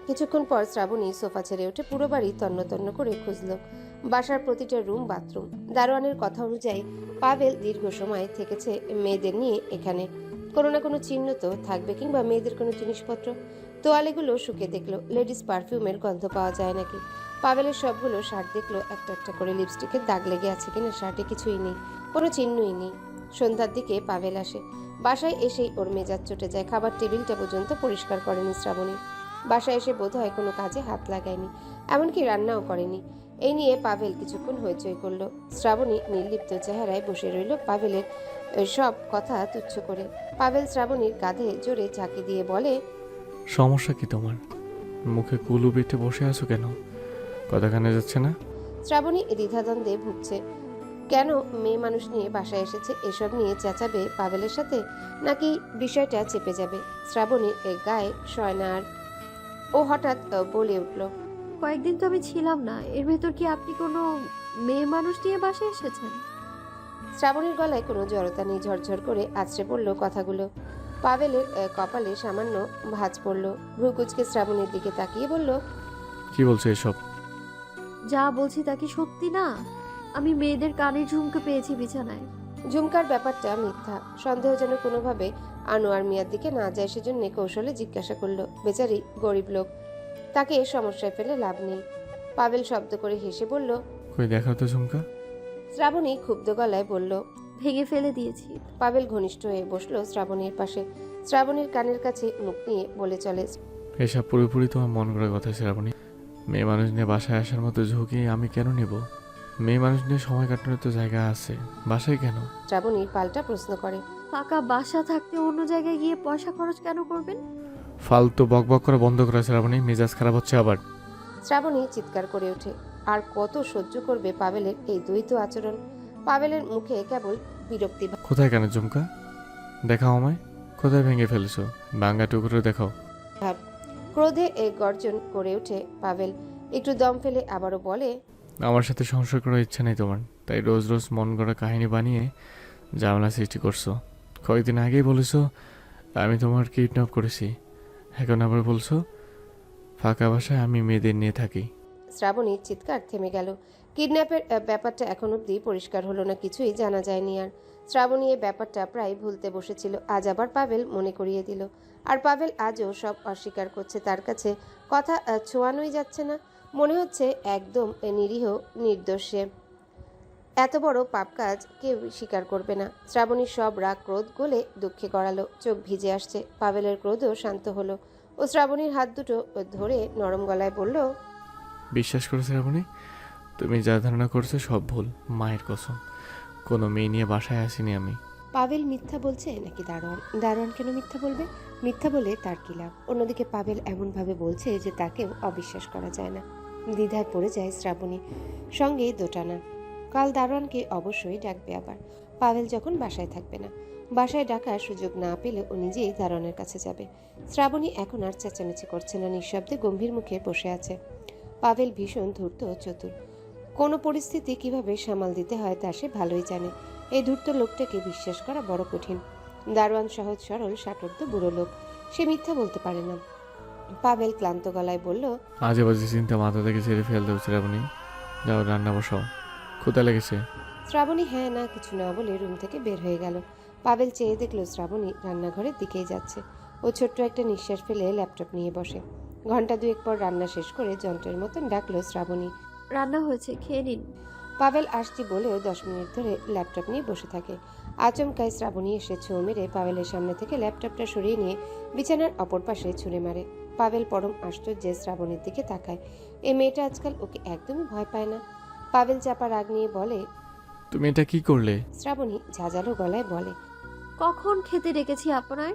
B: কিছুক্ষণ পর শ্রাবণী সোফা ছেড়ে উঠে পুরো বাড়ি তন্ন তন্ন করে খুঁজল। বাসার প্রতিটা রুম, বাথরুম। দারোয়ানের কথা অনুযায়ী পাভেল দীর্ঘ সময় থেকেছে মেয়েদের নিয়ে এখানে। কোনো না কোনো চিহ্ন তো থাকবে, কিংবা মেয়েদের কোনো জিনিসপত্র। তোয়ালেগুলো শুকে দেখলো, লেডিস পারফিউমের গন্ধ পাওয়া যায় নাকি। পাভেলের সবগুলো শার্ট দেখলো, একটা একটা করে লিপস্টিকের দাগ লেগে আছে কিনা। শার্টে কিছুই নেই, কোনো চিহ্নই নেই। সন্ধ্যার দিকে পাভেল আসে। বাসায় এসেই ওর মেজাজ চটে যায়। খাবার টেবিলটা পর্যন্ত পরিষ্কার করেনি শ্রাবণী। বাসায় এসে বোধহয় কোনো কাজে হাত লাগায়নি, এমনকি রান্নাও করেনি। এই নিয়ে পাভেল কিছুক্ষণ হইচই করলো। শ্রাবণী নির্লিপ্ত চেহারায় বসে রইল, পাভেলের সব কথা তুচ্ছ করে। পাভেল শ্রাবণীর কাঁধে জোরে ঝাঁকি দিয়ে বলে,
A: সমস্যা কি তোমার? মুখে কুলু বেটে বসে আছো কেন? কথা কানে যাচ্ছে না?
B: শ্রাবণী দ্বিধাদ্বন্দ্বে ভুগছে। কেন মেয়ে মানুষ নিয়ে বাসায় এসেছে, এসব নিয়ে চেঁচাবে পাভেলের সাথে, নাকি বিষয়টা চেপে যাবে? শ্রাবণীর গায়ে সয় না আর। ও হঠাৎ বলে উঠল,
C: কয়েকদিন তো আমি ছিলাম না, এর ভেতর কি আপনি কোনো মেয়ে মানুষ নিয়ে বাসায় এসেছেন?
B: শ্রাবণীর গলায় কোনো জড়তা নেই, ঝরঝর করে আছড়ে পড়ল কথাগুলো। পাভেলের কপালে সামান্য ভাঁজ পড়ল। ভ্রুকুচকে শ্রাবণীর দিকে তাকিয়ে বলল,
A: কি বলছো এসব?
C: যা বলছি তা কি সত্যি না? আমি মেয়েদের কানের ঝুমকে পেয়েছি বিছানায়।
B: ঝুমকার ব্যাপারটা মিথ্যা। সন্দেহ যেন কোনোভাবে আনোয়ার মিয়ার দিকে না যায় সেজন্য কৌশলে জিজ্ঞাসা করলো। বেচারি গরিব লোক, তাকে সমস্যায় ফেলে লাভ নেই। পাভেল শব্দ করে হেসে বলল।
A: কই দেখাও তো ঝুমকা।
B: শ্রাবণী ক্ষুব্ধ গলায় বলল।
C: ভেঙে ফেলে দিয়েছি।
B: পাভেল ঘনিষ্ঠ হয়ে বসলো শ্রাবণীর পাশে। শ্রাবণীর কানের কাছে মুখ নিয়ে বলে চলে।
A: এসব পুরোপুরি তোমার মন করার কথা শ্রাবণী। মেয়ে মানুষ নিয়ে বাসায় আসার মতো ঝুঁকি আমি কেন নেব? মেয়ে মানুষ নিয়ে সময় কাটানোর তো জায়গা আছে, বাসায় কেন?
B: শ্রাবণী পাল্টা প্রশ্ন করে।
C: ফাঁকা বাসা থাকতে অন্য জায়গায় গিয়ে পয়সা খরচ কেন করবেন?
A: ফালতু বকবক করা বন্ধ করা শ্রাবণী, মেজাজ খারাপ হচ্ছে আবার।
B: শ্রাবণী চিৎকার করে ওঠে। আর কত সহ্য করবে পাভেলের এই দ্বৈত আচরণ? পাভেলের মুখে কেবল বিরক্তি।
A: কোথায় কেন ঝুমকা? দেখাও আমায়, কোথায় ভেঙে ফেলেছো? ভাঙ্গা টুকরো দেখাও।
B: ক্রোধে গর্জন করে ওঠে পাভেল। একটু দম ফেলে আবারও বলে।
A: আমার সাথে সংসার করার ইচ্ছা নেই তোমার, তাই রোজ রোজ মন গড়া কাহিনী বানিয়ে ঝামেলা সৃষ্টি করছো। কয়েকদিন আগেই বলেছো আমি তোমার কিডন্যাপ করেছি, এখন আবার বলছো ফাঁকা বাসায় আমি মেয়েদের নিয়ে থাকি।
B: শ্রাবণীর চিৎকার থেমে গেল। কিডন্যাপের ব্যাপারটা এখন অবধি পরিষ্কার হলো না, কিছুই জানা যায়নি আর। শ্রাবণী এই ব্যাপারটা প্রায় ভুলতে বসেছিল, আজ আবার পাভেল মনে করিয়ে দিল। আর পাভেল আজও সব অস্বীকার করছে, তার কাছে কথা ছোঁয়ানোই যাচ্ছে না। মনে হচ্ছে একদম নিরীহ নির্দোষ সে। এত বড় পাপ কাজ কেউ স্বীকার করবে না। শ্রাবণীর সব রাগ ক্রোধ গলে দুঃখে গড়ালো, চোখ ভিজে আসছে। পাভেলের ক্রোধও শান্ত হলো। ও শ্রাবণীর হাত দুটো ধরে নরম গলায় বলল।
A: বিশ্বাস করো শ্রাবণী, তুমি যা ধারণা করছো সব ভুল। মায়ের কসম, কোনো মেয়ে নিয়ে বাসায় আসিনি আমি।
B: পাভেল মিথ্যা বলছে নাকি দারোয়ান? দারোয়ান কেন মিথ্যা বলবে? মিথ্যা বলে তার কি লাভ? অন্যদিকে পাভেল এমনভাবে বলছে যে তাকেও অবিশ্বাস করা যায় না। দ্বিধায় পড়ে যায় শ্রাবণী, সঙ্গে দোটানা। কাল দারোয়ানকে অবশ্যই ডাকবে আবার, পাভেল যখন বাসায় থাকবে না। বাসায় ডাকার সুযোগ না পেলে ও নিজেই দারোয়ানের কাছে যাবে। শ্রাবণী এখন আর চেঁচামেচি করছে না, নিঃশব্দে গম্ভীর মুখে বসে আছে। পাভেল ভীষণ ধূর্ত ও চতুর, কোনো পরিস্থিতি কিভাবে সামাল দিতে হয় তা সে ভালোই জানে। এই ধূর্ত লোকটাকে বিশ্বাস করা বড় কঠিন। দারোয়ান সহজ সরল সাটর্দ বুড়ো লোক, সে মিথ্যা বলতে পারে না। পাভেল ক্লান্ত গলায় বলল।
A: আজে বাজে চিন্তা মাথা থেকে ছেড়ে ফেলতে হচ্ছে শ্রাবণী, যাও রান্না বসাও, ক্ষুধা লেগেছে।
B: শ্রাবণী হ্যাঁ না কিছু না বলে রুম থেকে বের হয়ে গেল। পাভেল চেয়ে দেখলো শ্রাবণী রান্নাঘরের দিকেই যাচ্ছে। ও ছোট্ট একটা নিঃশ্বাস ফেলে ল্যাপটপ নিয়ে বসে। ঘন্টা দুয়েক পর রান্না শেষ করে যন্ত্রের মতন ডাকলো শ্রাবণী।
C: রান্না হয়েছে, খেয়ে নিন।
B: পাভেল আসছি বলেও 10 মিনিট ধরে ল্যাপটপ নিয়ে বসে থাকে। আচমকায় শ্রাবণী এসে ছোঁ মেরে পাভেলের সামনে থেকে ল্যাপটপটা সরিয়ে নিয়ে বিছানার অপর পাশে ছুঁড়ে মারে। পাভেল পরম আশ্চর্যে শ্রাবণীর দিকে তাকায়। এই মেয়েটা আজকাল ওকে একদমই ভয় পায় না। পাভেল চাপা রাগ নিয়ে বলে।
A: তুমি এটা কি করলে?
B: শ্রাবণী ঝাঁঝালো গলায় বলে।
C: কখন খেতে রেখেছি আপনার?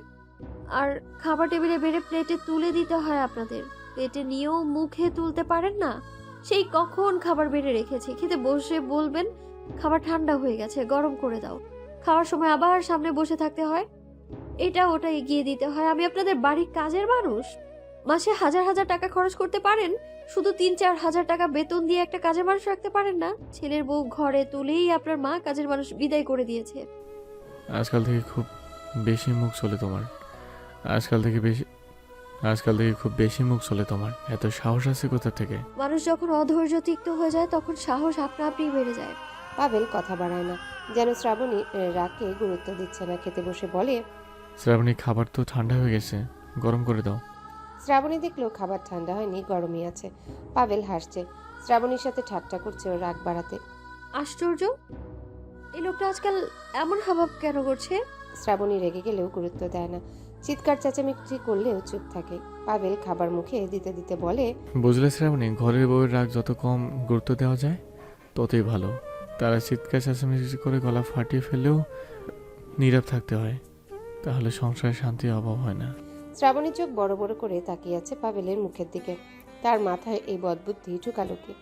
C: আর খাবার টেবিলে বেড়ে প্লেটে তুলে দিতে হয় আপনাদের, প্লেটে নিয়েও মুখে তুলতে পারেন না। সেই কখন খাবার বেড়ে রেখেছি, খেতে বসে বলবেন খাবার ঠান্ডা হয়ে গেছে, গরম করে দাও। খাওয়ার সময় আবার সামনে বসে থাকতে হয়, এটা ওটা এগিয়ে দিতে হয়। আমি আপনাদের বাড়ির কাজের মানুষ, মাসে হাজার হাজার টাকা খরচ করতে পারেন, শুধু 3-4 হাজার টাকা বেতন দিয়ে একটা কাজের মানুষ রাখতে পারেন না? ছেলের বউ ঘরে তুলেই আপনার মা কাজের মানুষ বিদায় করে দিয়েছে।
A: আজকাল থেকে খুব বেশি মুখ চলে তোমার, আজকাল থেকে খুব বেশি মুখ চলে তোমার। এত সাহস আছে কোথা থেকে?
C: মানুষ যখন অধৈর্য তিক্ত হয়ে যায় তখন সাহস আপনা আপনি বেড়ে যায়।
B: পাভেল কথা বাড়ায় না, যেন শ্রাবণী রাগকে গুরুত্ব দিচ্ছে না। খেতে বসে বলে।
A: শ্রাবণী খাবার তো ঠান্ডা হয়ে গেছে, গরম করে দাও।
B: শ্রাবণী দেখলো খাবার ঠান্ডা হয়নি, গরমই আছে। পাভেল হাসছে, শ্রাবণীর সাথে ঠাট্টা করছে ও রাগ বাড়াতে।
C: আশ্চর্য, এই লোকটা আজকাল এমন হাবভাব কেন করছে?
B: শ্রাবণী রেগে গেলেও গুরুত্ব দেয় না, চিৎকার চেঁচামেচি করলেও চুপ থাকে। পাভেল খাবার মুখে দিতে দিতে বলে।
A: বুঝলে শ্রাবণী, ঘরের বউয়ের রাগ যত কম গুরুত্ব দেওয়া যায় ততই ভালো। তারা চিৎকার চেঁচামেচি করে গলা ফাটিয়ে ফেললেও নীরব থাকতে হয়, তাহলে সংসারে শান্তির অভাব হয় না।
B: শ্রাবণী চোখ বড় বড় করে তাকিয়ে আছে পাভেলের মুখের দিকে। তার মাথায় এই বদবুদ্ধি ঢুকালো কি?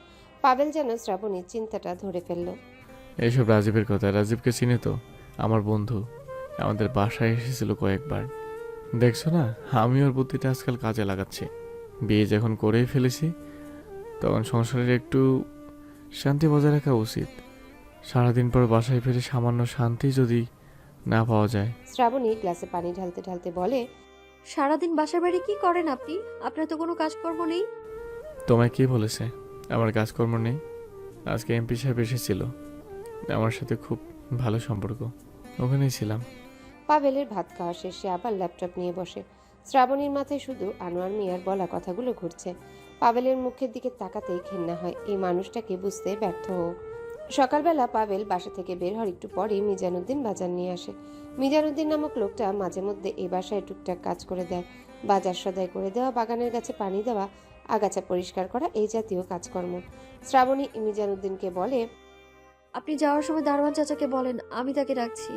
B: পাভেল যেন শ্রাবণীর চিন্তাটা ধরে ফেলল।
A: এইসব রাজীবের কথা। রাজীবকে চিনে তো, আমার বন্ধু, আমাদের বাসায় এসেছিল কয়েকবার। দেখছো না, আমি ওর বুদ্ধিটা আজকাল কাজে লাগাচ্ছি। বিয়ে যখন করেই ফেলেছি তখন সংসারের একটু শান্তি বজায় রাখা উচিত। সারাদিন পর বাসায় ফিরে সামান্য শান্তি যদি না পাওয়া যায়।
B: শ্রাবণী গ্লাসে পানি ঢালতে ঢালতে বলে।
C: সারাদিন বাসার বাড়ি কি করেন আপনি? আপনার তো কোনো কাজকর্ম নেই।
A: তোমায় কে বলেছে আমার কাজকর্ম নেই? আজকে এমপি সাহেব এসেছিল, আমার সাথে খুব ভালো সম্পর্ক, ওখানেই ছিলাম।
B: পাভেলের ভাত খাওয়া শেষে আবার ল্যাপটপ নিয়ে বসে। শ্রাবণীর মাথায় শুধু আনোয়ার মিয়ার বলা কথাগুলো ঘুরছে। পাভেলের মুখের দিকে তাকাতেই ঘেন্না হয় এই মানুষটাকে বুঝতে ব্যর্থ হোক। সকালবেলা পাভেল বাসা থেকে বের হওয়ার একটু পরেই মিজানুদ্দিন বাজার নিয়ে আসে। মিজানুদ্দিন নামক লোকটা মাঝে মধ্যে এই বাসায় টুকটাক কাজ করে দেয়। বাজার সদাই করে দেওয়া, বাগানের গাছে পানি দেওয়া, আগাছা পরিষ্কার করা, এই জাতীয় কাজকর্ম। শ্রাবণী মিজানুদ্দিনকে বলে,
C: আপনি যাওয়ার সময় দারোয়ান চাচাকে বলেন আমি তাকে রাখছি।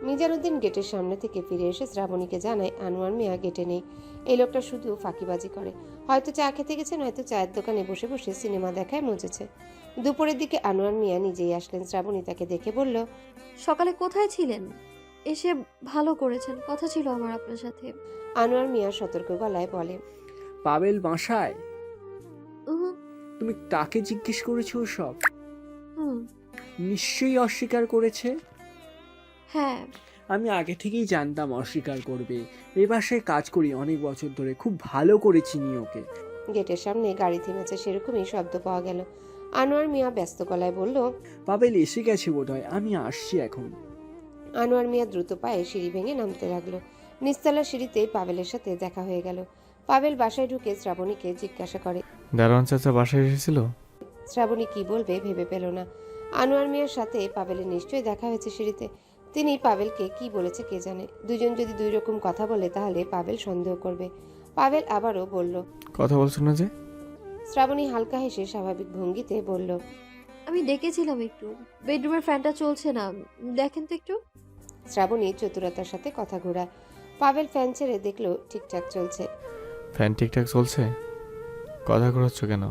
B: মিজানুদ্দিন গেটের সামনে থেকে ফিরে এসে শ্রাবণীকে জানায় আনোয়ার মিয়া গেটে নেই। এই লোকটা শুধু ফাঁকিবাজি করে। হয়তো চা খেতে গেছে, নয়তো চায়ের দোকানে বসে বসে সিনেমা দেখায় মজেছে। দুপুরের দিকে আনোয়ার মিয়া নিজেই আসলেন। শ্রাবণী তাকে দেখে বলল,
C: সকালে কোথায় ছিলেন? এসে ভালো করেছেন, কথা ছিল আমার আপনার সাথে।
B: আনোয়ার মিয়া সতর্ক গলায় বলে,
H: পাবেল বাসায়?
C: উহু,
H: তুমি তাকে জিজ্ঞেস করেছো সব?
C: হুম,
H: নিশ্চয়ই অস্বীকার করেছে।
C: হ্যাঁ।
H: আমি আগে থেকেই জানতাম অস্বীকার করবে। এ বাসায় কাজ করি অনেক বছর ধরে, খুব ভালো করে চিনি ওকে।
B: গেটের সামনে গাড়ি থেমেছে, সেরকমই শব্দ পাওয়া গেল। আনোয়ার মিয়া ব্যস্ত গলায় বলল,
H: পাবেল এসে গেছে বোধহয়, আমি আসছি এখন।
B: আনোয়ার মিয়া দ্রুত পায়ে সিঁড়ি ভেঙে নামতে লাগলো। নিচতলা সিঁড়িতে পাবেলের সাথে দেখা হয়ে গেল। পাবেল বাসায় ঢুকে শ্রাবণীকে জিজ্ঞাসা করে।
A: দারোয়ান চাচা বাসায় এসেছিল?
B: শ্রাবণী কি বলবে ভেবে পেল না। আনোয়ার মিয়ার সাথে পাবেলের নিশ্চয়ই দেখা হয়েছে সিঁড়িতে। তিনি পাবেলকে কি বলেছে কে জানে। দুজন যদি দুই রকম কথা বলে তাহলে পাবেল সন্দেহ করবে। পাবেল আবারও বলল।
A: কথা বলছো না যে?
B: শ্রাবণী হালকা হেসে স্বাভাবিক ভঙ্গিতে বলল,
C: আমি ডেকেছিলাম একটু, বেডরুমের ফ্যানটা চলছে না, দেখেন তো একটু।
B: শ্রাবণী চতুরতার সাথে কথা ঘোরায়। পাবেল ফ্যান ছেড়ে দেখলো ঠিকঠাক চলছে।
A: ফ্যান ঠিকঠাক চলছে? কথা ঘোরাচ্ছ কেন?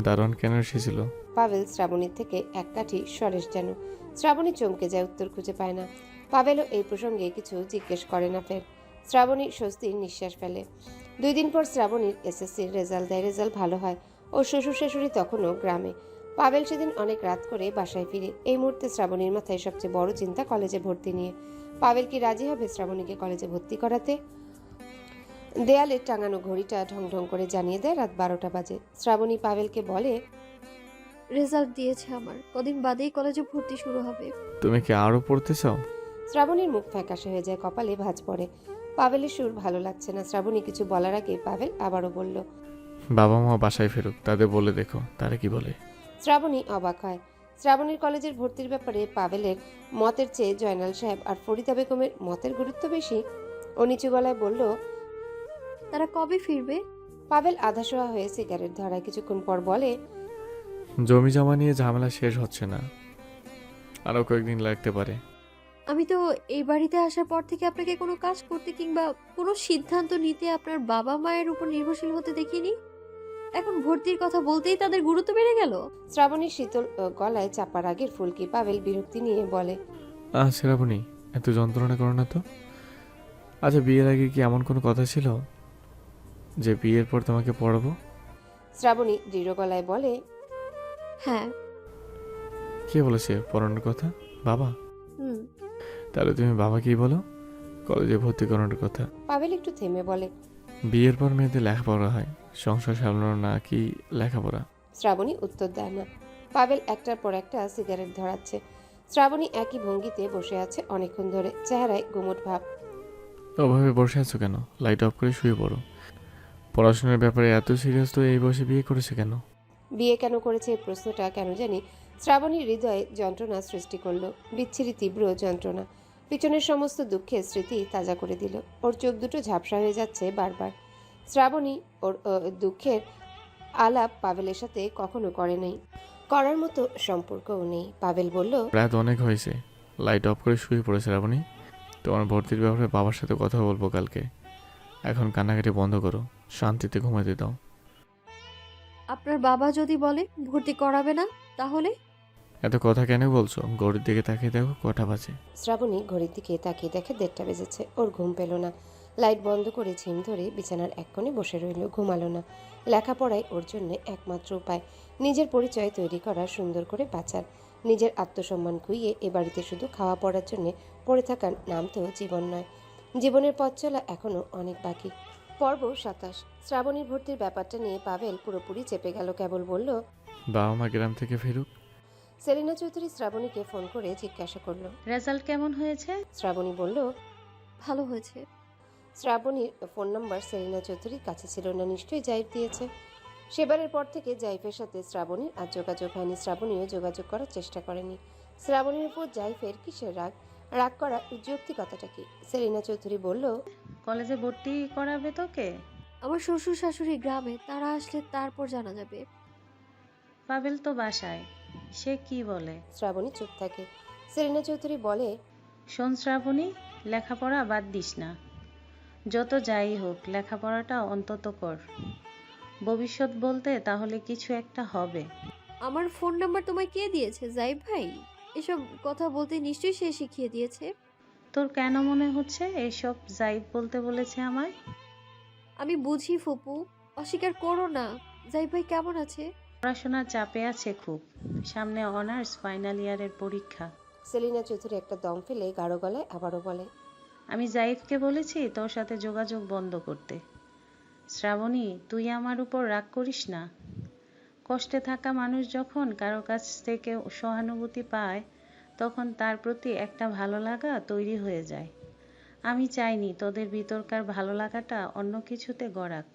A: দারোয়ান কেন এসেছিল?
B: পাবেল শ্রাবণীর থেকে এক কাঠি সরেস যেন। শ্রাবণী চমকে যায়, উত্তর খুঁজে পায় না। পাবেলও এই প্রসঙ্গে কিছু জিজ্ঞেস করে না ফের। শ্রাবণী স্বস্তির নিঃশ্বাস ফেলে। 2 দিন পর শ্রাবণীর এসএসসির রেজাল্ট দেয়। রেজাল্ট ভালো হয়। ওর শ্বশুর শাশুড়ি তখনও গ্রামে। পাবেল সেদিন অনেক রাত করে বাসায় ফিরে। এই মুহূর্তে শ্রাবণীর মাথায় সবচেয়ে বড় চিন্তা কলেজে ভর্তি নিয়ে। পাবেল কি রাজি হবে শ্রাবণীকে কলেজে ভর্তি করাতে? দেয়ালে টাঙানো ঘড়িটা ঢং ঢং করে জানিয়ে দেয় রাত 12টা বাজে। শ্রাবণী পাবেলকে বলে,
C: রেজাল্ট দিয়েছে আমার, কদিন বাদেই কলেজে ভর্তি শুরু হবে।
A: তুমি কি আরো পড়তে চাও?
B: শ্রাবণীর মুখ ফ্যাকাশে হয়ে যায়, কপালে ভাঁজ পড়ে। পাবেলের সুর ভালো লাগছে না। শ্রাবণী কিছু বলার আগে পাবেল আবারও বলল,
A: বাবা মা বাসায় ফেরুক, তাদের বলে দেখো তারা কি বলে।
B: শ্রাবণী অবাক হয়। শ্রাবণীর কলেজের ভর্তির ব্যাপারে পাবেলের মতের চেয়ে জয়নাল সাহেব আর ফরিদা বেগমের মতের গুরুত্ব বেশি। ও নিচু গলায় বলল,
C: তারা কবে ফিরবে?
B: পাবেল আধাশোয়া হয়ে সিগারেট ধরায়। কিছুক্ষণ পর বলে,
A: জমি জমা নিয়ে ঝামেলা শেষ হচ্ছে না, আরো কয়েকদিন লাগতে পারে।
C: আমি তো এই বাড়িতে আসার পর থেকে আপনাকে কোনো কাজ করতে কিংবা কোনো সিদ্ধান্ত নিতে আপনার বাবা মায়ের উপর নির্ভরশীল হতে দেখিনি। এখন ভর্তির কথা বলতেই তাদের গুরুত্ব বেড়ে গেল।
B: শ্রাবণীর শীতল গলায় চাপার আগের ফুলকি। পাবেল বিরক্তি নিয়ে বলে,
A: শ্রাবণী, এত যন্ত্রণা করো না তো। আচ্ছা, বিয়ের আগে কি এমন কোনো কথা ছিল যে বিয়ের পর তোমাকে পড়াবো?
B: শ্রাবণী দৃঢ় গলায় বলে,
C: হ্যাঁ।
A: কে বলেছে পড়ানোর কথা? বাবা?
C: হুম।
A: তাহলে তুমি বাবাকেই বলো কলেজে ভর্তি করানোর কথা।
B: পাবেল একটু থেমে বলে,
A: বিয়ের পর মেয়েদের লেখাপড়া হয়, সংসার সামলানো না কি লেখাপড়া?
B: শ্রাবণী উত্তর দেয় না। পাবেল একটার পর একটা সিগারেট ধরাচ্ছে। শ্রাবণী একই ভঙ্গিতে বসে আছে অনেকক্ষণ ধরে, চেহারায় গুমট ভাব।
A: ওভাবে বসে আছো কেন? লাইট অফ করে শুয়ে পড়ো। পড়াশোনার ব্যাপারে এত সিরিয়াস তো এই বয়সে বিয়ে করেছে কেন?
B: বিয়ে কেন করেছে এই প্রশ্নটা কেন জানি শ্রাবণীর হৃদয়ে যন্ত্রণা সৃষ্টি করলো। বিচ্ছিরি তীব্র যন্ত্রণা। পিছনের সমস্ত দুঃখের স্মৃতি তাজা করে দিল। ওর চোখ দুটো ঝাপসা হয়ে যাচ্ছে বারবার। শ্রাবণী ওর দুঃখের আলাপ পাবেলের সাথে কখনো করে নাই, করার মতো সম্পর্কও নেই। পাবেল বলল,
A: রাত অনেক হয়েছে, লাইট অফ করে শুয়ে পড়েছে রাবণী। তোমার ভর্তির ব্যাপারে বাবার সাথে কথা বলবো কালকে। এখন কান্নাকাটি বন্ধ করো, শান্তিতে ঘুমাতে দাও।
C: আপনার বাবা যদি বলে ভর্তি করাবে না, তাহলে?
A: এত কথা কেন বলছো? ঘড়ির দিকে তাকিয়ে দেখো কটা বাজে।
B: শ্রাবণী ঘড়ির দিকে তাকিয়ে দেখে 1:30 বেজেছে। ওর ঘুম পেল না। লাইট বন্ধ করে ঝিম ধরে বিছানার এক কোণে বসে রইল, ঘুমালো না। লেখাপড়াই ওর জন্য একমাত্র উপায়। নিজের পরিচয় তৈরি করা, সুন্দর করে বাঁচার। নিজের আত্মসম্মান খুইয়ে এ বাড়িতে শুধু খাওয়া পড়ার জন্য পড়ে থাকার নাম তো জীবন নয়। জীবনের পথ চলা এখনো অনেক বাকি। পর্ব 27। শ্রাবণীর ভর্তির ব্যাপারটা নিয়ে পাবেল পুরোপুরি চেপে গেল। কেবল বলল,
A: বাবা মা গ্রাম থেকে ফেরুক।
B: সেলিনা চৌধুরী শ্রাবণীকে ফোন করে জিজ্ঞাসা করলো,
E: রেজাল্ট কেমন হয়েছে?
B: শ্রাবণী বলল,
C: ভালো হয়েছে।
B: শ্রাবণীর ফোন নাম্বার সেলিনা চৌধুরীর কাছে ছিল না, নিশ্চয়ই জাইফ দিয়েছে। সেবারের পর থেকে জাইফের সাথে শ্রাবণীর আর যোগাযোগ হয়নি। শ্রাবণীও যোগাযোগ করার চেষ্টা করেনি। শ্রাবণীর উপর জাইফের কিসের রাগ? রাগ করার যৌক্তিকতাটা কি? সেলিনা চৌধুরী বলল,
E: কলেজে ভর্তি করাবে তোকে?
C: আমার শ্বশুর শাশুড়ি গ্রামে, তারা আসলে তারপর জানা যাবে।
E: পাবেল তো বাসায়, সে কি বলে?
B: শ্রাবণী চুপ থাকে। সেলিনা চৌধুরী বলে,
E: শোন শ্রাবণী, লেখাপড়া বাদ দিস না। যত যাই হোক লেখাপড়াটা অন্তত কর। ভবিষ্যৎ বলতে তাহলে কিছু একটা হবে।
C: আমার ফোন নাম্বার তোমায় কে দিয়েছে জাইব ভাই? এসব কথা বলতে নিশ্চয়ই সে শিখিয়ে দিয়েছে।
E: তোর কেন মনে হচ্ছে এসব জাইদ বলতে বলেছে আমায়?
C: আমি বুঝি ফুপু, অস্বীকার করো না। জাইব ভাই কেমন আছে?
E: পড়াশোনার চাপে আছে খুব, সামনে অনার্স ফাইনাল ইয়ারের পরীক্ষা।
B: সেলিনা চৌধুরী একটা দম ফেলে গাঢ় গলায় আবারও বলে,
E: আমি জাইদকে বলেছি তোর সাথে যোগাযোগ বন্ধ করতে। শ্রাবণী, তুই আমার উপর রাগ করিস না। কষ্টে থাকা মানুষ যখন কারো কাছ থেকে সহানুভূতি পায় তখন তার প্রতি একটা ভালো লাগা তৈরি হয়ে যায়। আমি চাইনি তোদের ভিতরকার ভালো লাগাটা অন্য কিছুতে গড়াক।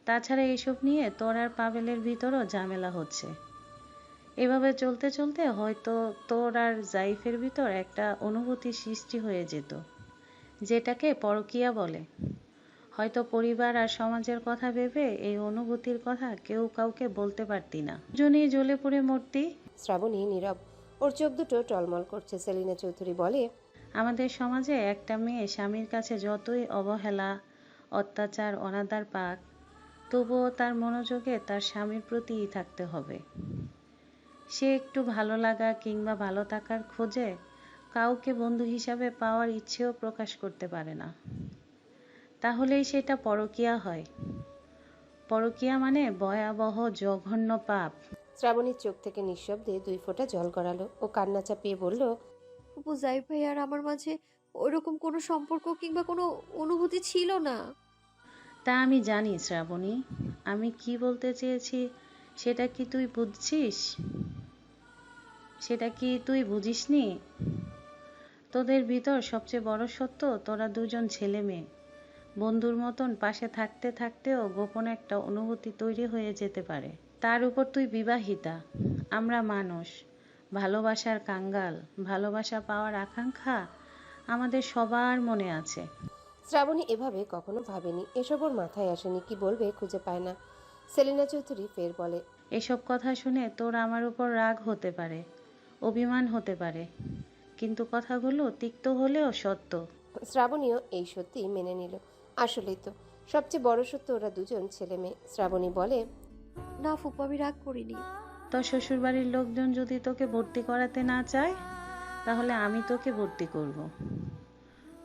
E: তাছাড়া এসব নিয়ে তোর আর পাবেলের ভিতরও ঝামেলা হচ্ছে। এভাবে চলতে চলতে হয়তো তোর আর জাইফের ভিতর একটা অনুভূতি সৃষ্টি হয়ে যেত, যেটাকে পরকীয়া বলে। হয়তো পরিবার আর সমাজের কথা ভেবে এই অনুভূতির কথা কেউ কাউকে বলতে পারতি না, দুজনেই জ্বলে পুড়ে মরতি।
B: শ্রাবণী নীরব, ওর চোখ দুটো টলমল করছে। সেলিনা চৌধুরী বলে,
E: আমাদের সমাজে একটা মেয়ে স্বামীর কাছে যতই অবহেলা, অত্যাচার, অনাদার পাক, তবুও তার মনোযোগে তার স্বামীর প্রতিই থাকতে হবে। সে একটু ভালো লাগা কিংবা ভালো থাকার খোঁজে কাউকে বন্ধু হিসাবে পাওয়ার ইচ্ছেও প্রকাশ করতে পারে না। তাহলেই সেটা পরকীয়া হয়। পরকীয়া মানে ভয়াবহ জঘন্য পাপ।
B: শ্রাবণীর চোখ থেকে নিঃশব্দে 2 ফোঁটা জল গড়ালো। ও কান্না চাপিয়ে বলল,
C: ফুপু, জাইব ভাই আর আমার মাঝে ওইরকম কোনো সম্পর্ক কিংবা কোনো অনুভূতি ছিল না।
E: তা আমি জানি শ্রাবণী, আমি কি বলতে চেয়েছি সেটা কি তুই বুঝছিস? সেটা কি তুই বুঝিসনি? তোদের ভিতর সবচেয়ে বড় সত্য, তোরা দুজন ছেলে মেয়ে বন্ধুর মতন পাশে থাকতে থাকতেও গোপন একটা অনুভূতি তৈরি হয়ে যেতে পারে। তার উপর তুই বিবাহিতা, আমরা মানুষ, ভালোবাসার কাঙ্গাল, ভালোবাসা পাওয়ার আকাঙ্ক্ষা আমাদের সবার মনে আছে।
B: শ্রাবণী এভাবে কখনো ভাবেনি, এসব ওর মাথায় আসেনি, কি বলবে খুঁজে পায় না। সেলিনা চৌধুরী ফের বলে,
E: এসব কথা শুনে তোর আমার উপর রাগ হতে পারে, অভিমান হতে পারে, কিন্তু কথাগুলো তিক্ত হলেও সত্য।
B: শ্রাবণীও এই সত্যি মেনে নিল। আসলেই তো সবচেয়ে বড় সত্য, ওরা দুজন ছেলে মেয়ে। শ্রাবণী বলে,
C: না ফুপু, আমি রাগ করিনি।
E: তোর শ্বশুরবাড়ির লোকজন যদি তোকে ভর্তি করাতে না চায় তাহলে আমি তোকে ভর্তি করব।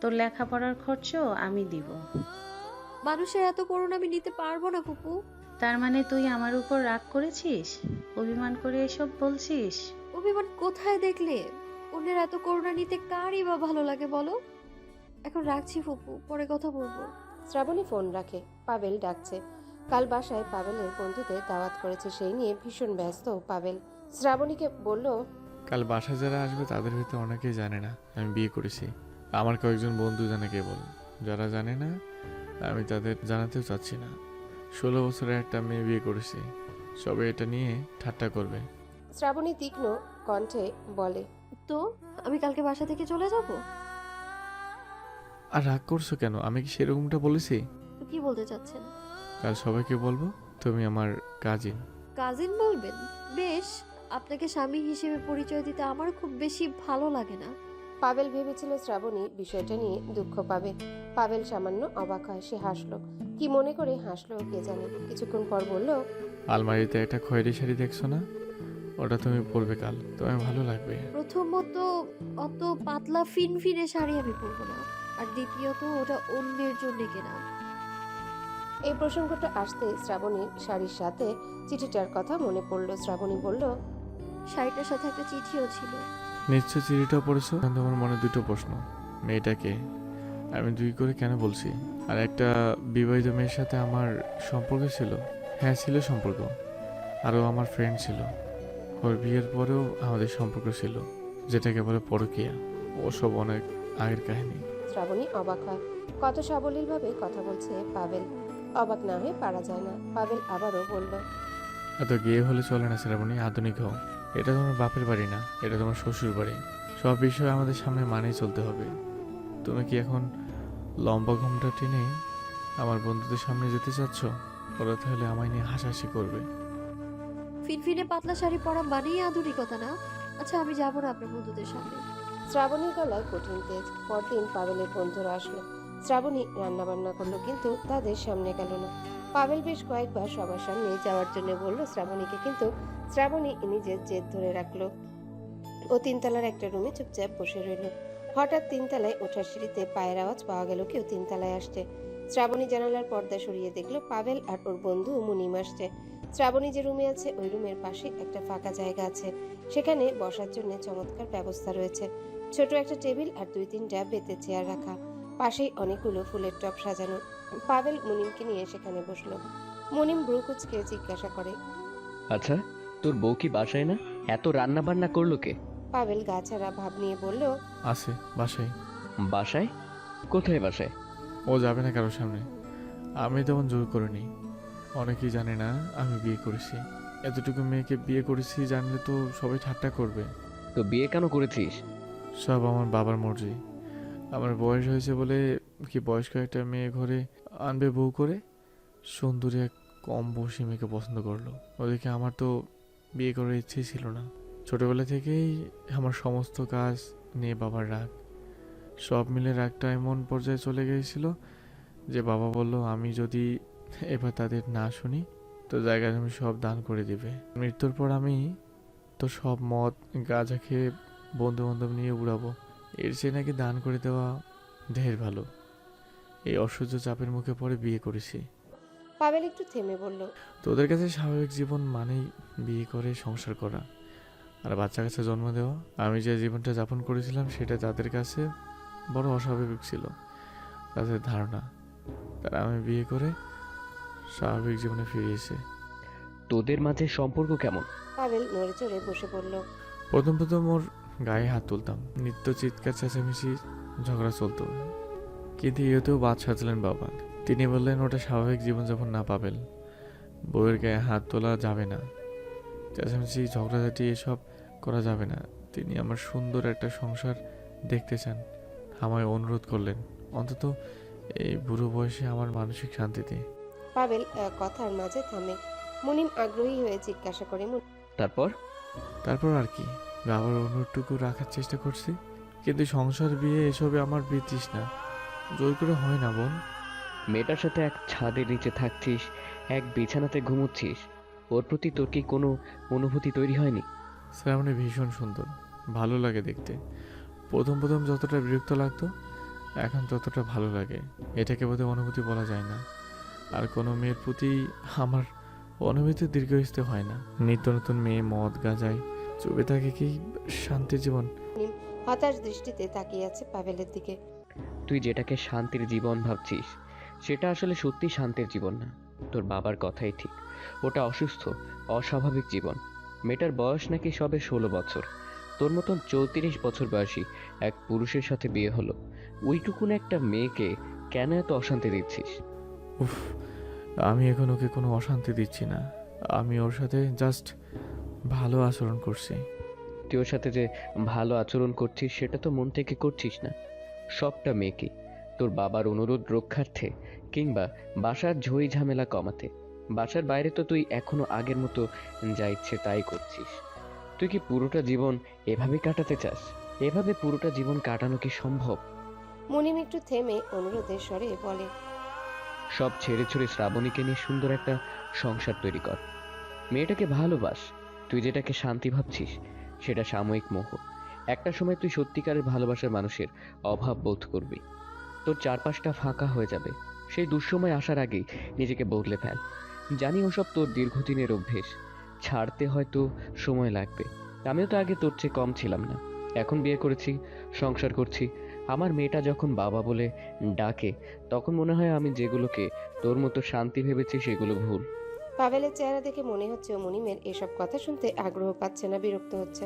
E: তোর লেখাপড়ার খরচও আমি দিব।
C: মানুষের এত করুণ আমি নিতে পারবো না ফুপু।
E: তার মানে তুই আমার উপর রাগ করেছিস, অভিমান করে এসব বলছিস?
C: অভিমান কোথায় দেখলে? অন্যের এত করুণা নিতে কারই বা ভালো লাগে বলো? এখন রাখছি ফুপু, পরে কথা বলবো।
B: শ্রাবণী ফোন রাখে। পাবেল ডাকছে। কাল বাসায় পাবেলের বন্ধুদের দাওয়াত করেছে, সেই নিয়ে ভীষণ ব্যস্ত পাবেল। শ্রাবণীকে বলল,
A: কাল বাসায় যারা আসবে তাদের ভিতরে অনেকেই জানে না আমি বিয়ে করেছি। আমার কয়েকজন বন্ধু জানে কেবল। যারা জানে না আমি তাদের জানাতেও চাচ্ছি না। 16 বছরের একটা মেয়ে বিয়ে করেছি, সবে এটা নিয়ে ঠাট্টা করবে।
B: শ্রাবণী তীক্ষ্ণ কণ্ঠে বলে,
C: তো আমি কালকে বাসা থেকে চলে যাব?
A: আর রাগ করছো কেন? আমি কি সেরকমটা বলেছি?
C: তো কি বলতে চাচ্ছেন?
A: কাল সবাইকে বলবো তুমি আমার কাজিন।
C: কাজিন বলবেন? বেশ, আপনাকে স্বামী হিসেবে পরিচয় দিতে আমার খুব বেশি ভালো লাগে না।
B: পাবেল ভেবেছিল শ্রাবণী বিষয়টা নিয়ে দুঃখ পাবে। পাবেল সামান্য অবাক হয়। সে হাসলো, কি মনে করে হাসলো কে জানে। কিছুক্ষণ পর বলল,
A: আলমারিতে একটা খয়েরি শাড়ি দেখছো না? ওটা তুমি পরবে কাল, তোমার ভালো লাগবে।
C: প্রথমত অত পাতলা ফিনফিনে শাড়ি আমি পরবো না, আর দ্বিতীয়ত ওটা অন্যের জন্য কেনা।
B: এই প্রসঙ্গটা আসতে শ্রাবণীর শাড়ির সাথে চিঠিটার কথা মনে পড়ল। শ্রাবণী বলল,
C: শাড়িটার সাথে একটা চিঠিও ছিল।
A: নিশ্চয় চিঠিটাও পড়েছো। তোমার মনে দুটো প্রশ্ন, মেয়েটাকে আমি 2 করে কেন বলছি? আর একটা বিবাহিত মেয়ের সাথে আমার সম্পর্ক ছিল। হ্যাঁ ছিল সম্পর্ক, আরও আমার ফ্রেন্ড ছিল। ওর বিয়ের পরেও আমাদের সম্পর্ক ছিল, যেটাকে বলে পরকীয়া। ওসব অনেক আগের কাহিনী।
B: শ্রাবণী অবাক হয়। কত সাবলীলভাবে কথা বলছে পাভেল। অবাক না হয়ে পারা যায় না। পাভেল আবারও বলল,
A: এত গিয়ে হলে চলে না শ্রাবণী, আধুনিক হও। এটা তোমার বাপের বাড়ি না, এটা তোমার শ্বশুর বাড়ি। সব বিষয় আমাদের সামনে মানেই চলতে হবে। তুমি কি এখন লম্বা ঘুমটা টেনে আমার বন্ধুদের সামনে যেতে চাচ্ছ? ওরা তাহলে আমায় নিয়ে হাসাহাসি করবে।
C: ফিনফিনে পাতলা শাড়ি পরা মানেই আধুনিকতা না? আচ্ছা, আমি যাবো না আপনার বন্ধুদের সামনে।
B: শ্রাবণীর গলায় কঠিন তেজ। পরদিন পাভেলের বন্ধুরা আসলো। শ্রাবণী রান্নাবান্না করলো, কিন্তু তাদের সামনে গেল না। পাভেল বেশ কয়েকবার সবার সামনে যাওয়ার জন্য বলল শ্রাবণীকে, কিন্তু শ্রাবণী নিজের জেদ ধরে রাখলো। ও তিনতলার একটা রুমে চুপচাপ বসে রইল। হঠাৎ তিনতলায় ওঠার সিঁড়িতে পায়ের আওয়াজ পাওয়া গেল, কেউ তিনতলায় আসছে। শ্রাবণী জানালার পর্দা সরিয়ে দেখলো পাভেল আর ওর বন্ধু মুনিম আসছে। শ্রাবণী যে রুমে আছে ওই রুমের পাশে একটা ফাঁকা জায়গা আছে। সেখানে বসার জন্য চমৎকার ব্যবস্থা রয়েছে। ছোট একটা টেবিল আর 2-3টা বেতের চেয়ার রাখা। পাশেই অনেকগুলো ফুলের টব সাজানো। পাভেল মুনিমকে নিয়ে সেখানে বসলো। মুনিম ভ্রু কুঁচকে জিজ্ঞাসা করে,
I: আচ্ছা, তোর বউ কি বাসায় না? এত রান্না বান্না করলো কে?
B: পাভেল গা ছাড়া ভাব নিয়ে বলল,
A: আছে বাসায়।
I: বাসায়? কোথায় বাসায়?
A: ও যাবে না কারোর সামনে। আমি তেমন জোর করিনি। অনেকেই জানে না আমি বিয়ে করেছি। এতটুকু মেয়েকে বিয়ে করেছি জানলে তো সবাই ঠাট্টা করবে।
I: তো বিয়ে কেন করেছিস?
A: সব আমার বাবার মর্জি। আমার বয়স হয়েছে বলে কি বয়স্ক একটা মেয়ে ঘরে আনবে বউ করে? সুন্দরী এক কম বয়সী মেয়েকে পছন্দ করলো। ওদিকে আমার তো বিয়ে করার ইচ্ছেই ছিল না। ছোটবেলা থেকেই আমার সমস্ত কাজ নিয়ে বাবার রাগ। সব মিলে রাগটা এমন পর্যায়ে চলে গিয়েছিল যে বাবা বলল আমি যদি এবার তাদের না শুনি তো জায়গা জমি সব দান করে দিবে। মৃত্যুর পর আমি তো সব মদ গাঁজা খেয়ে বন্ধু বান্ধব নিয়ে উড়াবো। এর চেয়ে নাকি দান করে দেওয়া ঢের ভালো। এই অসহ্য চাপের মুখে পড়ে বিয়ে করেছি।
B: পাভেল একটু থেমে বলল,
A: তোদের কাছে স্বাভাবিক জীবন মানেই বিয়ে করে সংসার করা আর বাচ্চা কাছে জন্ম দেওয়া। আমি যে জীবনটা যাপন করেছিলাম সেটা তাদের কাছে বড় অস্বাভাবিক ছিল। তাদের ধারণা তারা আমি বিয়ে করে স্বাভাবিক জীবনে ফিরিয়েছে।
I: তোদের মাঝে সম্পর্ক কেমন?
B: পাভেল নড়ে চড়ে বসে পড়ল।
A: প্রথম ওর গায়ে হাত তুলতাম, নিত্য চিৎকার চেঁচামেচি ঝগড়া চলতো। কিন্তু ইয়েতেও বাদ সাজলেন বাবা। তিনি বললেন ওটা স্বাভাবিক জীবনযাপন না পাবেল, বউয়ের গায়ে হাত তোলা যাবে না, চেঁচামেচি ঝগড়াঝাটি এসব করা যাবে না। তিনি আমার সুন্দর একটা সংসার দেখতে চান। আমায় অনুরোধ করলেন অন্তত এই বুড়ো বয়সে আমার মানসিক শান্তিতে।
B: পাভেল কথার মাঝে থামে। মুনিম আগ্রহী হয়ে জিজ্ঞাসা করে,
I: তারপর
A: আর কি, বাবার অনুরোধটুকু রাখার চেষ্টা করছি। কিন্তু সংসার বিয়ে এসবে আমার বিতৃষ্ণা জোর করে হয় না বোন।
I: মেয়েটার সাথে এক ছাদের নিচে থাকছিস, এক বিছানাতে ঘুমোচ্ছিস, ওর প্রতি তোর কি কোনো অনুভূতি তৈরি হয়নি?
A: শ্রাবণী ভীষণ সুন্দর, ভালো লাগে দেখতে। প্রথম যতটা বিরক্ত লাগতো এখন ততটা ভালো লাগে। এটাকে বোধহয় অনুভূতি বলা যায় না। আর কোনো মেয়ের প্রতি আমার অনুভূতি দীর্ঘস্থায়ী হয় না। নিত্য নতুন মেয়ে মদ গাঁজায় চুপে থাকে কি শান্তির জীবন?
B: মুনিম হতাশ দৃষ্টিতে তাকিয়ে আছে পাভেলের দিকে।
I: তুই যেটাকে শান্তির জীবন ভাবছিস সেটা আসলে সত্যি শান্তির জীবন না। তোর বাবার কথাই ঠিক, ওটা অসুস্থ অস্বাভাবিক জীবন। মেয়েটার বয়স নাকি সবে 16 বছর। তোর মতন 34 বছর বয়সী এক পুরুষের সাথে বিয়ে হলো। ওইটুকুন একটা মেয়েকে কেন এত অশান্তি দিচ্ছিস?
A: উফ, আমি এখন ওকে কোনো অশান্তি দিচ্ছি না। আমি ওর সাথে জাস্ট ভালো আচরণ করছি।
I: তুই ওর সাথে যে ভালো আচরণ করছিস সেটা তো মন থেকে করছিস না, সবটা মেয়েকে তোর বাবার অনুরোধ রক্ষার্থে কিংবা বাসার ঝই ঝামেলা কমাতে। বাসার বাইরে তো তুই এখনো আগের মতো যা ইচ্ছে তাই করছিস। তুই কি পুরোটা জীবন এভাবে কাটাতে চাস? এভাবে পুরোটা জীবন কাটানো কি সম্ভব?
B: মুনিম একটু থেমে অনুরোধের স্বরে বলে,
I: সব ছেড়ে ছুড়ে শ্রাবণীকে নিয়ে সুন্দর একটা সংসার তৈরি কর। মেয়েটাকে ভালোবাস। তুই যেটাকে শান্তি ভাবছিস সেটা সাময়িক মোহ। একটা সময় তুই সত্যিকারের ভালোবাসার মানুষের অভাব বোধ করবি। তোর চারপাশটা ফাঁকা হয়ে যাবে। সেই দুঃসময় আসার আগেই নিজেকে বদলে ফেল। জানি ওসব তোর দীর্ঘদিনের অভ্যেস, ছাড়তে হয়তো সময় লাগবে। আমিও তো আগে তোর চেয়ে কম ছিলাম না। এখন বিয়ে করেছি, সংসার করছি। আমার মেয়েটা যখন বাবা বলে ডাকে তখন মনে হয় আমি যেগুলোকে তোর মতো শান্তি ভেবেছি সেগুলো ভুল।
B: পাভেলের চেহারা দেখে মনে হচ্ছে ও মুনিমের এসব কথা শুনতে আগ্রহ পাচ্ছে না, বিরক্ত হচ্ছে।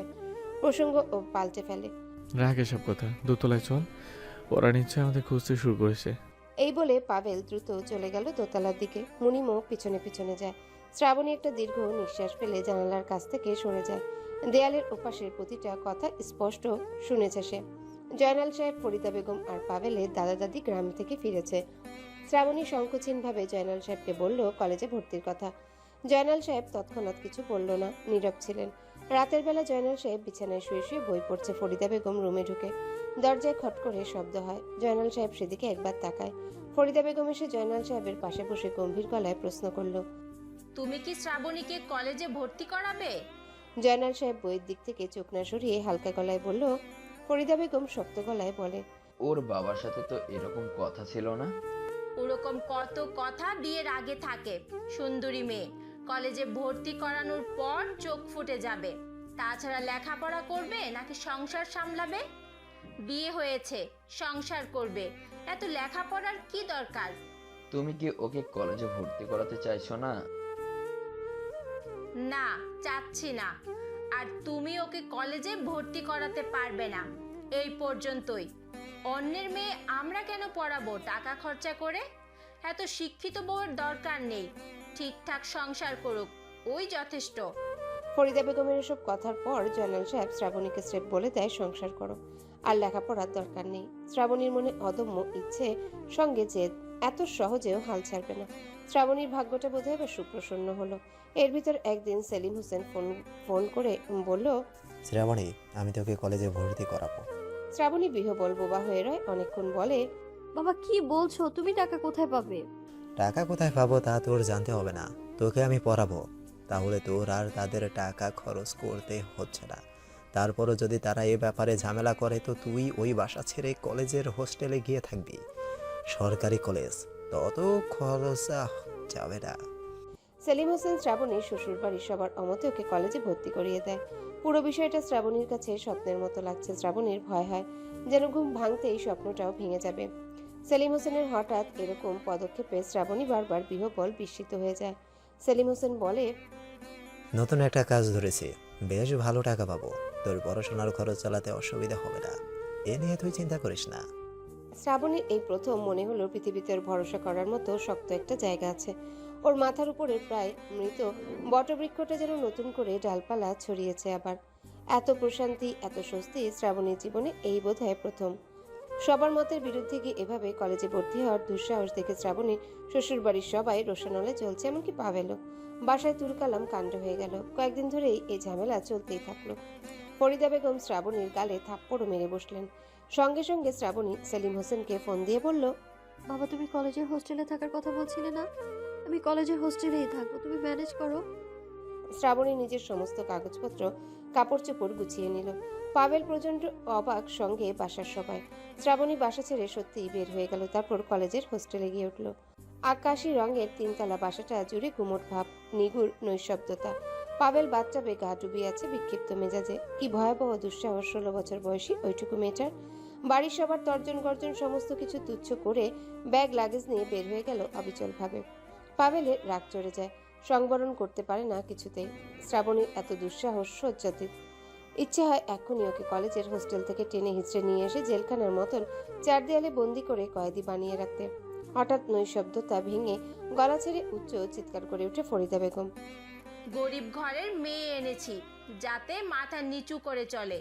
B: প্রসঙ্গ ও পাল্টে ফেলে,
A: রাখ এসব কথা, দোতলায় চল, ওরা নিশ্চয়ই আমাদের খুঁজতে শুরু করেছে।
B: এই বলে পাভেল দ্রুত চলে গেল দোতলার দিকে। মুনিমও পিছনে পিছনে যায়। শ্রাবণী একটা দীর্ঘ নিঃশ্বাস ফেলে জানালার কাছ থেকে সরে যায়। দেয়ালের ওপাশের প্রতিটা কথা স্পষ্ট শুনেছে সে। জয়নাল সাহেব, ফরিদা বেগম আর পাভেলের দাদা দাদি গ্রাম থেকে ফিরেছে। শ্রাবণী সংকোচীনভাবে জয়নাল সাহেবকে বলল কলেজে ভর্তির কথা। জয়নাল সাহেব তৎক্ষণাৎ কিছু বলল না, নীরব ছিলেন। রাতের বেলা জয়নাল সাহেব বিছানায় শুয়ে শুয়ে বই পড়ছে। ফরিদা বেগম রুমে ঢুকে দরজায় খট করে শব্দ হয়। জয়নাল সাহেব সেদিকে একবার তাকায়। ফরিদা বেগম এসে জয়নাল সাহেবের পাশে বসে গম্ভীর গলায় প্রশ্ন করল,
J: তুমি কি শ্রাবণীকে কলেজে ভর্তি করাবে?
B: জয়নাল সাহেব বইয়ের দিক থেকে চোখ না সরিয়ে হালকা গলায় বলল। ফরিদা বেগম শক্ত গলায় বলে,
F: ওর বাবার সাথে তো এরকম কথা ছিল না।
J: ওরকম কত কথা বিয়ের আগে থাকে। সুন্দরী মেয়ে, কলেজে ভর্তি করানোর পর চোখ ফুটে যাবে। তাছাড়া লেখাপড়া করবে নাকি সংসার সামলাবে? বিয়ে হয়েছে, সংসার করবে, এত লেখাপড়ার কি দরকার?
F: তুমি কি ওকে কলেজে ভর্তি করাতে চাইছো না?
J: না, চাচ্ছি না। আর তুমি ওকে কলেজে ভর্তি করাতে পারবে না। এই পর্যন্তই। অন্যের মেয়ে আমরা কেন পড়াবো টাকা খরচা করে? এত শিক্ষিত বউয়ের দরকার নেই। ঠিকঠাক সংসার করুক, ওই যথেষ্ট।
B: ফরিদা বেগমের এসব কথার পর জয়নাল সাহেব শ্রাবণীকে স্রেফ বলে দেয়, সংসার করো, আর লেখাপড়ার দরকার নেই। শ্রাবণীর মনে অদম্য ইচ্ছে, সঙ্গে জেদ, এত সহজেও হাল ছাড়বে না। শ্রাবণীর ভাগ্যটা বোধহয় এবার সুপ্রসন্ন হলো। এর ভিতর একদিন সেলিম হোসেন ফোন করে বলল,
G: শ্রাবণী, আমি তোকে কলেজে ভর্তি করাবো।
B: শ্রাবণী বিহবল বোবা হয়ে রয়। অনেকক্ষণ বলে,
C: বাবা কি বলছো? তুমি টাকা কোথায় পাবে?
G: টাকা কোথায় পাবো তা তোর জানতে হবে না, তোকে আমি পড়াবো। তাহলে তোর আর তাদের টাকা খরচ করতে হচ্ছে না। তারপরও যদি তারা এ ব্যাপারে ঝামেলা করে তো তুই ওই বাসা ছেড়ে কলেজের হোস্টেলে গিয়ে থাকবি। সরকারি কলেজ, তত খরচ যাবে না।
B: সেলিম হোসেন শ্রাবণীর শ্বশুর বাড়ির সবার অমতে ওকে কলেজে ভর্তি করিয়ে দেয়। পুরো বিষয়টা শ্রাবণীর কাছে স্বপ্নের মতো লাগছে। শ্রাবণীর ভয় হয় যেন ঘুম ভাঙতেই স্বপ্নটাও ভেঙে যাবে। সেলিম হোসেনের হঠাৎ এরকম পদক্ষেপে শ্রাবণী বারবার বিহ্বল, বিস্মিত হয়ে যায়। সেলিম হোসেন বলে,
G: নতুন একটা কাজ ধরেছি, বেশ ভালো টাকা পাবো, তোর পড়াশোনার খরচ চালাতে অসুবিধা হবে না, এ নিয়ে তুই চিন্তা করিস না।
B: শ্রাবণীর এই প্রথম মনে হলো পৃথিবীতে ওর ভরসা করার মতো শক্ত একটা জায়গা আছে। ওর মাথার উপরে প্রায় মৃত বটবৃক্ষটা যেন নতুন করে ডালপালা ছড়িয়েছে আবার। এত প্রশান্তি, এত স্বস্তি শ্রাবণীর জীবনে এই বোধহয় প্রথম। সবার মতের বিরুদ্ধে গিয়ে এভাবে কলেজে ভর্তি হওয়ার দুঃসাহস দেখে শ্রাবণীর শ্বশুরবাড়ির সবাই রোশানলে চলছে, এমনকি পাভেলও। বাসায় তুলকালাম কাণ্ড হয়ে গেল। কয়েকদিন ধরেই এই ঝামেলা চলতেই থাকলো। ফরিদা বেগম শ্রাবণীর গালে থাপ্পড়ও মেরে বসলেন। সঙ্গে সঙ্গে শ্রাবণী সেলিম হোসেনকে ফোন দিয়ে বলল,
C: বাবা তুমি কলেজের হোস্টেলে থাকার কথা বলছিলে না? আমি কলেজের হোস্টেলেই থাকবো, তুমি ম্যানেজ করো।
B: শ্রাবণী নিজের সমস্ত কাগজপত্র, কাপড় চোপড় গুছিয়ে নিল। পাভেল প্রচন্ড অবাক, সঙ্গে বাসার সবাই। শ্রাবণী বাসা ছেড়ে সত্যিই বের হয়ে গেল। তারপর কলেজের হোস্টেলে গিয়ে উঠল। আকাশি রঙের তিনতলা বাসাটা জুড়ে গুমোট ভাব, নিগুড় নৈশব্দতা। পাভেল বাচ্চাবে গা ডুবিয়ে আছে বিক্ষিপ্ত মেজাজে। কি ভয়াবহ দুঃসাহস 16 বছর বয়সী ওইটুকু মেয়েটার। বাড়ির সবার তর্জন গর্জন সমস্ত কিছু তুচ্ছ করে ব্যাগ লাগেজ নিয়ে বের হয়ে গেল অবিচলভাবে। পাভেলের রাগ চড়ে যায়, সংবরণ করতে পারে না কিছুতেই। শ্রাবণীর এত দুঃসাহস সহ্যাতীত। ইচ্ছে হয় এক্ষুনি ওকে কলেজের হোস্টেল থেকে টেনে হিচড়ে নিয়ে এসে জেলখানার মতন 4 দেয়ালে বন্দি করে কয়েদি বানিয়ে রাখতে। হঠাৎ নৈশব্দতা ভেঙে গলা ছেড়ে উচ্চ চিৎকার করে উঠে ফরিদা বেগম,
J: গরিব ঘরের মেয়ে এনেছি যাতে মাথা নিচু করে চলে,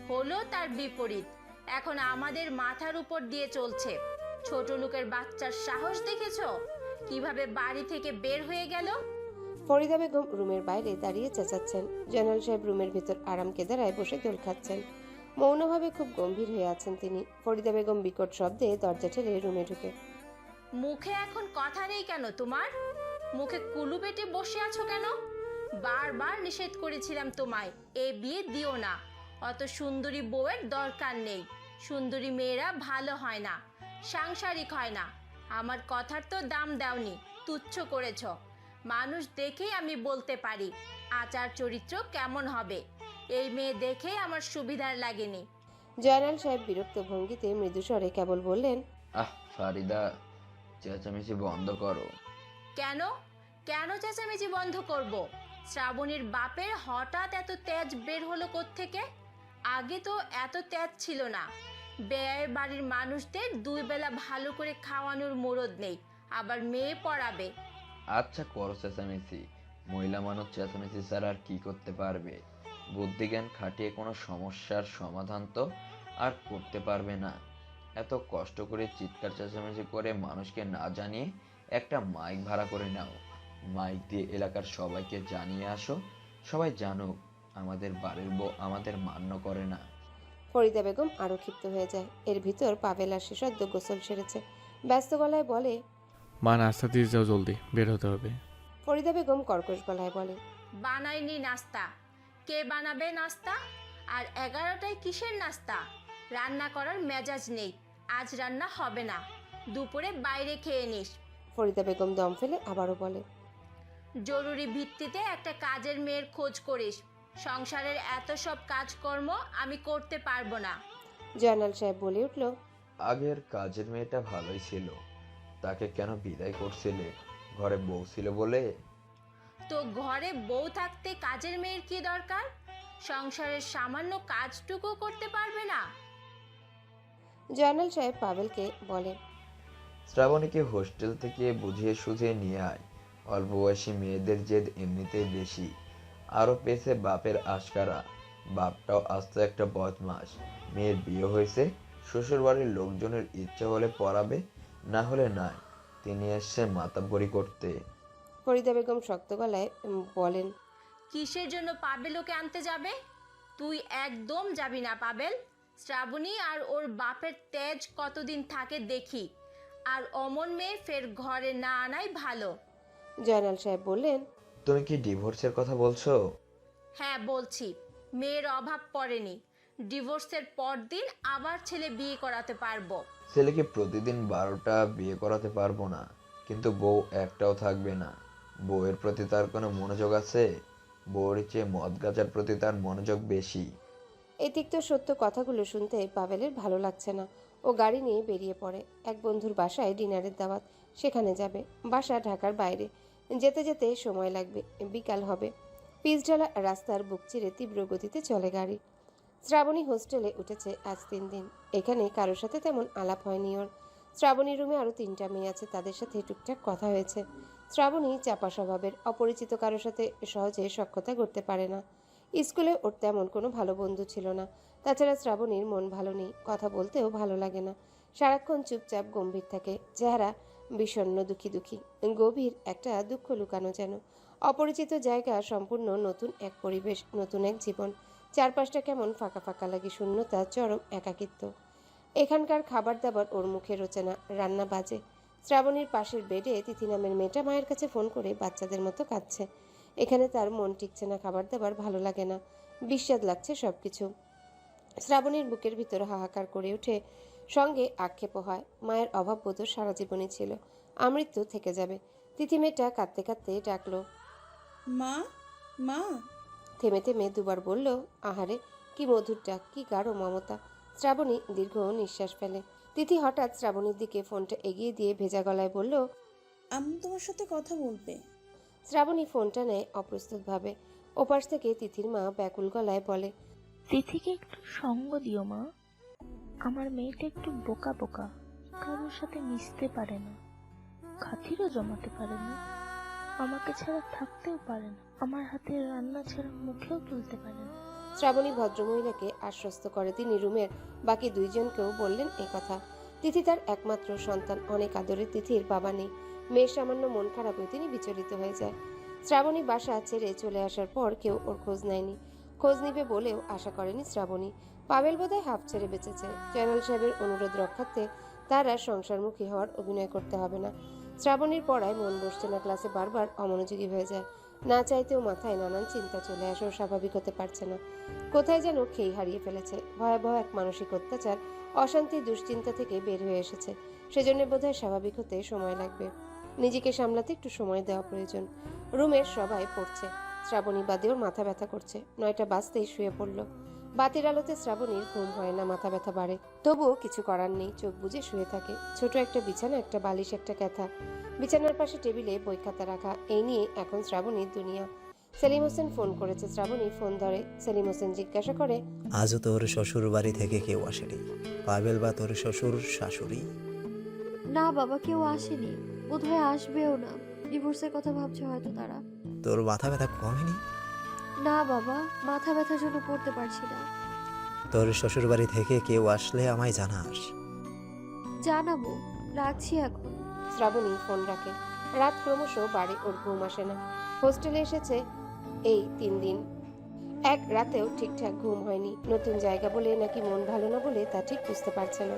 J: হলো তার বিপরীত। এখন আমাদের মাথার উপর দিয়ে চলছে। ছোট লোকের বাচ্চার সাহস দেখেছো? কিভাবে বাড়ি থেকে বের হয়ে গেল?
B: ফরিদা বেগম রুমের বাইরে দাঁড়িয়ে চেঁচাচ্ছেন। জয়নাল সাহেব রুমের ভিতর আরাম কেদারায় বসে দোল খাচ্ছেন। মৌনভাবে খুব গম্ভীর হয়ে আছেন তিনি। ফরিদা বেগম বিকট শব্দে দরজা ঠেলে রুমে ঢুকে,
J: মুখে এখন কথা নেই কেন তোমার? মুখে কুলু পেটে বসে আছো কেন? বারবার নিষেধ করেছিলাম তোমায় এ বিয়ে দিও না। অত সুন্দরী বউয়ের দরকার নেই। সুন্দরী মেয়েরা ভালো হয় না, সাংসারিক হয় না। আমার কথার তো দাম দাওনি, তুচ্ছ করেছ। মানুষ দেখেই আমি বলতে পারি আচার চরিত্র কেমন হবে। এই মেয়ে দেখে আমার সুবিধার লাগেনি।
B: জয়নাল সাহেব বিরক্ত ভঙ্গিতে মৃদুস্বরে কেবল বললেন,
F: ফারিদা, চেঁচামেচি বন্ধ করো।
J: কেন কেন চেঁচামেচি বন্ধ করব? শ্রাবণীর বাপের হঠাৎ এত তেজ বের হলো কোত্থেকে? আগে তো এত তেজ ছিল না। বেয়ের বাড়ির মানুষদের 2 বেলা ভালো করে খাওয়ানোর মুরদ নেই, আবার মেয়ে পড়াবে।
F: আচ্ছা করো চেঁচামেচি, মহিলা মানুষ চেঁচামেচি ছাড়া আর কি করতে পারবে? বুদ্ধিজ্ঞান খাটিয়ে কোনো সমস্যার সমাধান তো আর করতে পারবে না। এত কষ্ট করে চিৎকার চেঁচামেচি করে মানুষকে না জানিয়ে একটা মাইক ভাড়া করে নাও, মাইক দিয়ে এলাকার সবাইকে জানিয়ে আসো, সবাই জানুক আমাদের বাড়ির বউ আমাদের মান্য করে না।
B: ফরিদা বেগম আরো ক্ষিপ্ত হয়ে যায়। এর ভিতর পাভেল আসে, সদ্য গোসল সেরেছে, ব্যস্ত গলায় বলে,
A: মা নাস্তা দিয়ে যাও, জলদি বের হতে হবে।
B: ফরিদা বেগম কর্কশ গলায় বলে,
J: বানাইনি নাস্তা। কে বানাবে নাস্তা? আর 11টায় কিসের নাস্তা? রান্না করার মেজাজ নেই, আজ রান্না হবে না, দুপুরে বাইরে খেয়ে নিস।
B: ফরিদা বেগম দম ফেলে আবারও বলে,
J: জরুরি ভিত্তিতে একটা কাজের মেয়ের খোঁজ করিস, সংসারের এত সব কাজকর্ম আমি করতে পারবো না।
B: জয়নাল সাহেব বলে উঠল,
F: আগের কাজের মেয়েটা ভালোই ছিল, তাকে কেন বিদায় করছিলে? ঘরে বউ ছিল বলে?
J: তো ঘরে বউ থাকতে কাজের মেয়ের কি দরকার? সংসারের সামান্য কাজটুকু করতে পারবে না?
B: জয়নাল সাহেব পাভেলকে বলে,
F: শ্রাবণীকে হোস্টেল থেকে বুঝিয়ে সুঝিয়ে নিয়ে আয়, অল্প বয়সী মেয়েদের জেদ এমনিতেই বেশি, আরও পেয়েছে বাপের আশকারা, বাপটাও আস্ত একটা বদমাস। মেয়ের বিয়ে হয়েছে, শ্বশুর বাড়ির লোকজনের ইচ্ছে হলে পড়াবে, না হলে নয়। তিনি এসছে মাতাব্বরি করতে।
B: ফরিদা বেগম শক্ত গলায় বলেন,
J: কিসের জন্য পাবেল ওকে আনতে যাবে? তুই একদম যাবি না পাবেল। শ্রাবণী আর ওর বাপের তেজ কতদিন থাকে দেখি, আর অমন মেয়ে ফের ঘরে না আনাই ভালো।
B: জয়নাল সাহেব বললেন,
F: তুমি কি ডিভোর্সের কথা বলছো?
J: হ্যাঁ বলছি, মেয়ের অভাব পড়েনি, ডিভোর্সের পর দিন আবার ছেলে বিয়ে করাতে পারবো।
F: ছেলেকে প্রতিদিন 12টা বিয়ে করাতে পারবো না, কিন্তু বউ একটাও থাকবে না। বউয়ের প্রতি তার কোনো মনোযোগ আছে? বউয়ের চেয়ে মদ গাঁজার প্রতি তার মনোযোগ বেশি।
B: এই তিক্ত সত্য কথাগুলো শুনতে পাভেলের ভালো লাগছে না। ও গাড়ি নিয়ে বেরিয়ে পড়ে। এক বন্ধুর বাসায় ডিনারের দাওয়াত, সেখানে যাবে। বাসা ঢাকার বাইরে, যেতে যেতে সময় লাগবে, বিকাল হবে। পিচঢালা রাস্তার বুক চিরে তীব্র গতিতে চলে গাড়ি। শ্রাবণী হোস্টেলে উঠেছে আজ 3 দিন। এখানে কারোর সাথে তেমন আলাপ হয়নি ওর। শ্রাবণীর রুমে আরও 3টা মেয়ে আছে, তাদের সাথে টুকটাক কথা হয়েছে। শ্রাবণী চাপা স্বভাবের, অপরিচিত কারোর সাথে সহজে সখ্যতা করতে পারে না। স্কুলে ওর তেমন কোনো ভালো বন্ধু ছিল না। তাছাড়া শ্রাবণীর মন ভালো নেই, কথা বলতেও ভালো লাগে না। সারাক্ষণ চুপচাপ গম্ভীর থাকে, চেহারা বিষণ্ণ, দুঃখী দুঃখী, গভীর একটা দুঃখ লুকানো যেন। অপরিচিত জায়গা, সম্পূর্ণ নতুন এক পরিবেশ, নতুন এক জীবন। চারপাশটা কেমন ফাঁকা ফাঁকা লাগে, শূন্যতা, চরম একাকিত্ব। এখানকার খাবার দাবার ওর মুখে রোচে না, রান্না বাজে। শ্রাবণীর পাশের বেডে তিথি নামের মেয়েটা মায়ের কাছে ফোন করে বাচ্চাদের মতো কাঁদছে। এখানে তার মন টিকছে না, খাবার দাবার ভালো লাগে না, বিস্বাদ লাগছে সবকিছু। শ্রাবণীর বুকের ভিতর হাহাকার করে ওঠে, সঙ্গে আক্ষেপও হয়। মায়ের অভাববোধ সারা জীবনই ছিল, আমৃত্যু থেকে যাবে। তিথি মেয়েটা কাঁদতে কাঁদতে ডাকলো,
K: মা, মা।
B: থেমে থেমে দুবার বলল, আহারে কি মধুর ডাক, কি গাঢ় মমতা। শ্রাবণী দীর্ঘ নিঃশ্বাস ফেলে। তিথি হঠাৎ শ্রাবণীর দিকে ফোনটা এগিয়ে দিয়ে ভেজা গলায় বলল,
K: আম্মু তোমার সাথে কথা বলবে।
B: শ্রাবণী ফোনটা নেয় অপ্রস্তুতভাবে। ওপাশ থেকে তিথির মা ব্যাকুল গলায় বলে,
L: তিথিকে একটু সঙ্গ দিও মা, আমার মেয়েটা একটু বোকা বোকা, কারোর সাথে মিশতে পারে না, খাতিরও জমাতে পারে না, আমাকে ছাড়া থাকতেও পারে না, আমার হাতের রান্না ছাড়া মুখেও তুলতে পারে না।
B: শ্রাবণী ভদ্রমহিলাকে আশ্বস্ত করে। তিনি রুমের বাকি 2 জনকেও বললেন এই কথা। তিথি তার একমাত্র সন্তান, অনেক আদরের। তিথির বাবা নেই। মেয়ের সামান্য মন খারাপে তিনি বিচলিত হয়ে যায়। শ্রাবণী বাসা ছেড়ে চলে আসার পর কেউ ওর খোঁজ নেয়নি, খোঁজ নিবে বলেও আশা করেনি শ্রাবণী। পাবেল বোধহয় হাফ ছেড়ে বেঁচেছে। জয়নাল সাহেবের অনুরোধ রক্ষার্থে তার আর সংসারমুখী হওয়ার অভিনয় করতে হবে না। শ্রাবণীর পড়ায় মন বসছে না, ক্লাসে বারবার অমনোযোগী হয়ে যায়। না চাইতেও মাথায় নানান চিন্তা চলে আসে, ও স্বাভাবিক হতে পারছে না। কোথায় যেন খেই হারিয়ে ফেলেছে। ভয়াবহ এক মানসিক অত্যাচার, অশান্তি, দুশ্চিন্তা থেকে বের হয়ে এসেছে। সেজন্য বোধহয় স্বাভাবিক হতে সময় লাগবে। নিজেকে সামলাতে একটু সময় দেওয়া প্রয়োজন। রুমের সবাই পড়ছে, শ্রাবণী বাদে ওর মাথা ব্যথা করছে। 9টা বাজতেই শুয়ে পড়ল। বাতির আলোতে শ্রাবণীর ঘুম হয় না, মাথা ব্যথা বাড়ে। তবুও কিছু করার নেই, চোখ বুজে শুয়ে থাকে। ছোট একটা বিছানা, একটা বালিশ, একটা ক্যাথা। বিছানার পাশে টেবিলে বই খাতা রাখা, এই নিয়ে এখন শ্রাবণীর দুনিয়া। সেলিম হোসেন ফোন করেছে। শ্রাবণী ফোন ধরে। সেলিম হোসেন জিজ্ঞাসা করে,
G: আজও তোর শ্বশুর বাড়ি থেকে কেউ আসেনি? পাবেল বা তোর শ্বশুর শাশুড়ি?
C: না বাবা, কেউ আসেনি, বোধহয় আসবেও না। ডিভোর্সের কথা ভাবছে হয়তো তারা।
G: তোর মাথা ব্যথা কমেনি?
C: না বাবা, মাথা ব্যথার জন্য পড়তে পারছি না।
G: তোর শ্বশুর বাড়ি থেকে কেউ আসলে আমায় জানাস।
C: জানাবো, রাখছি এখন।
B: শ্রাবণী ফোন রাখে। রাত ক্রমশ বাড়ে, ওর ঘুম আসে না। হোস্টেলে এসেছে এই 3 দিন, এক রাতেও ঠিকঠাক ঘুম হয়নি। নতুন জায়গা বলে নাকি মন ভালো না বলে তা ঠিক বুঝতে পারছে না।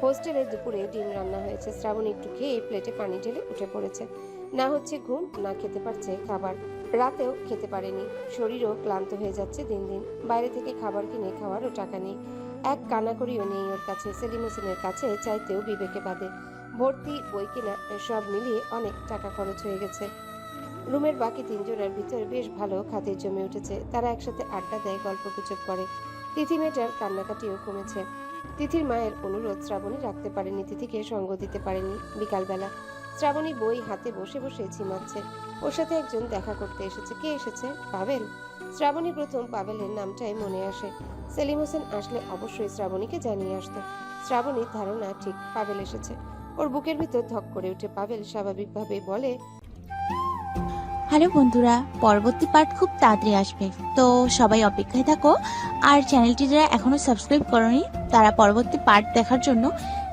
B: হোস্টেলে দুপুরে ডিম রান্না হয়েছে। শ্রাবণী একটু খেয়ে প্লেটে পানি ঢেলে উঠে পড়েছে। না হচ্ছে ঘুম, না খেতে পারছে খাবার। রাতেও খেতে পারেনি, শরীরও ক্লান্ত হয়ে যাচ্ছে দিন দিন। বাইরে থেকে খাবার কিনে খাওয়ারও টাকা নেই, এক কানাকড়িও নেই ওর কাছে। সেলিম হোসেনের কাছে চাইতেও বিবেকে বাদে। ভর্তি, বই কেনা, সব মিলিয়ে অনেক টাকা খরচ হয়ে গেছে। রুমের বাকি 3 জনের ভিতর বেশ ভালো খাতির জমে উঠেছে। তারা একসাথে আড্ডা দেয়, গল্পগুজব করে। তিথি মেয়েটার কান্নাকাটিও কমেছে। তিথির মায়ের অনুরোধ শ্রাবণী রাখতে পারেনি, তিথিকে সঙ্গ দিতে পারেনি। বিকালবেলা শ্রাবণী বই হাতে বসে বসে ঝিমাচ্ছে। ওর সাথে একজন দেখা করতে এসেছে। কে এসেছে? পাবেল। শ্রাবণী প্রথম পাবেলের নামটাই মনে আসে। সেলিম হোসেন আসলে অবশ্যই শ্রাবণীকে জানিয়ে আসতো। শ্রাবণীর ধারণা ঠিক, পাবেল এসেছে। ওর বুকের ভিতর ধক করে উঠে। পাবেল স্বাভাবিকভাবে বলে,
L: হ্যালো বন্ধুরা, পরবর্তী পার্ট খুব তাড়াতাড়ি আসবে, তো সবাই অপেক্ষায় থাকো। আর চ্যানেলটি যারা এখনো সাবস্ক্রাইব করোনি তারা পরবর্তী পার্ট দেখার জন্য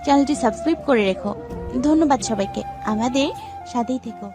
L: চ্যানেলটি সাবস্ক্রাইব করে রেখো। ধন্যবাদ সবাইকে, আমাদের সাথেই থেকো।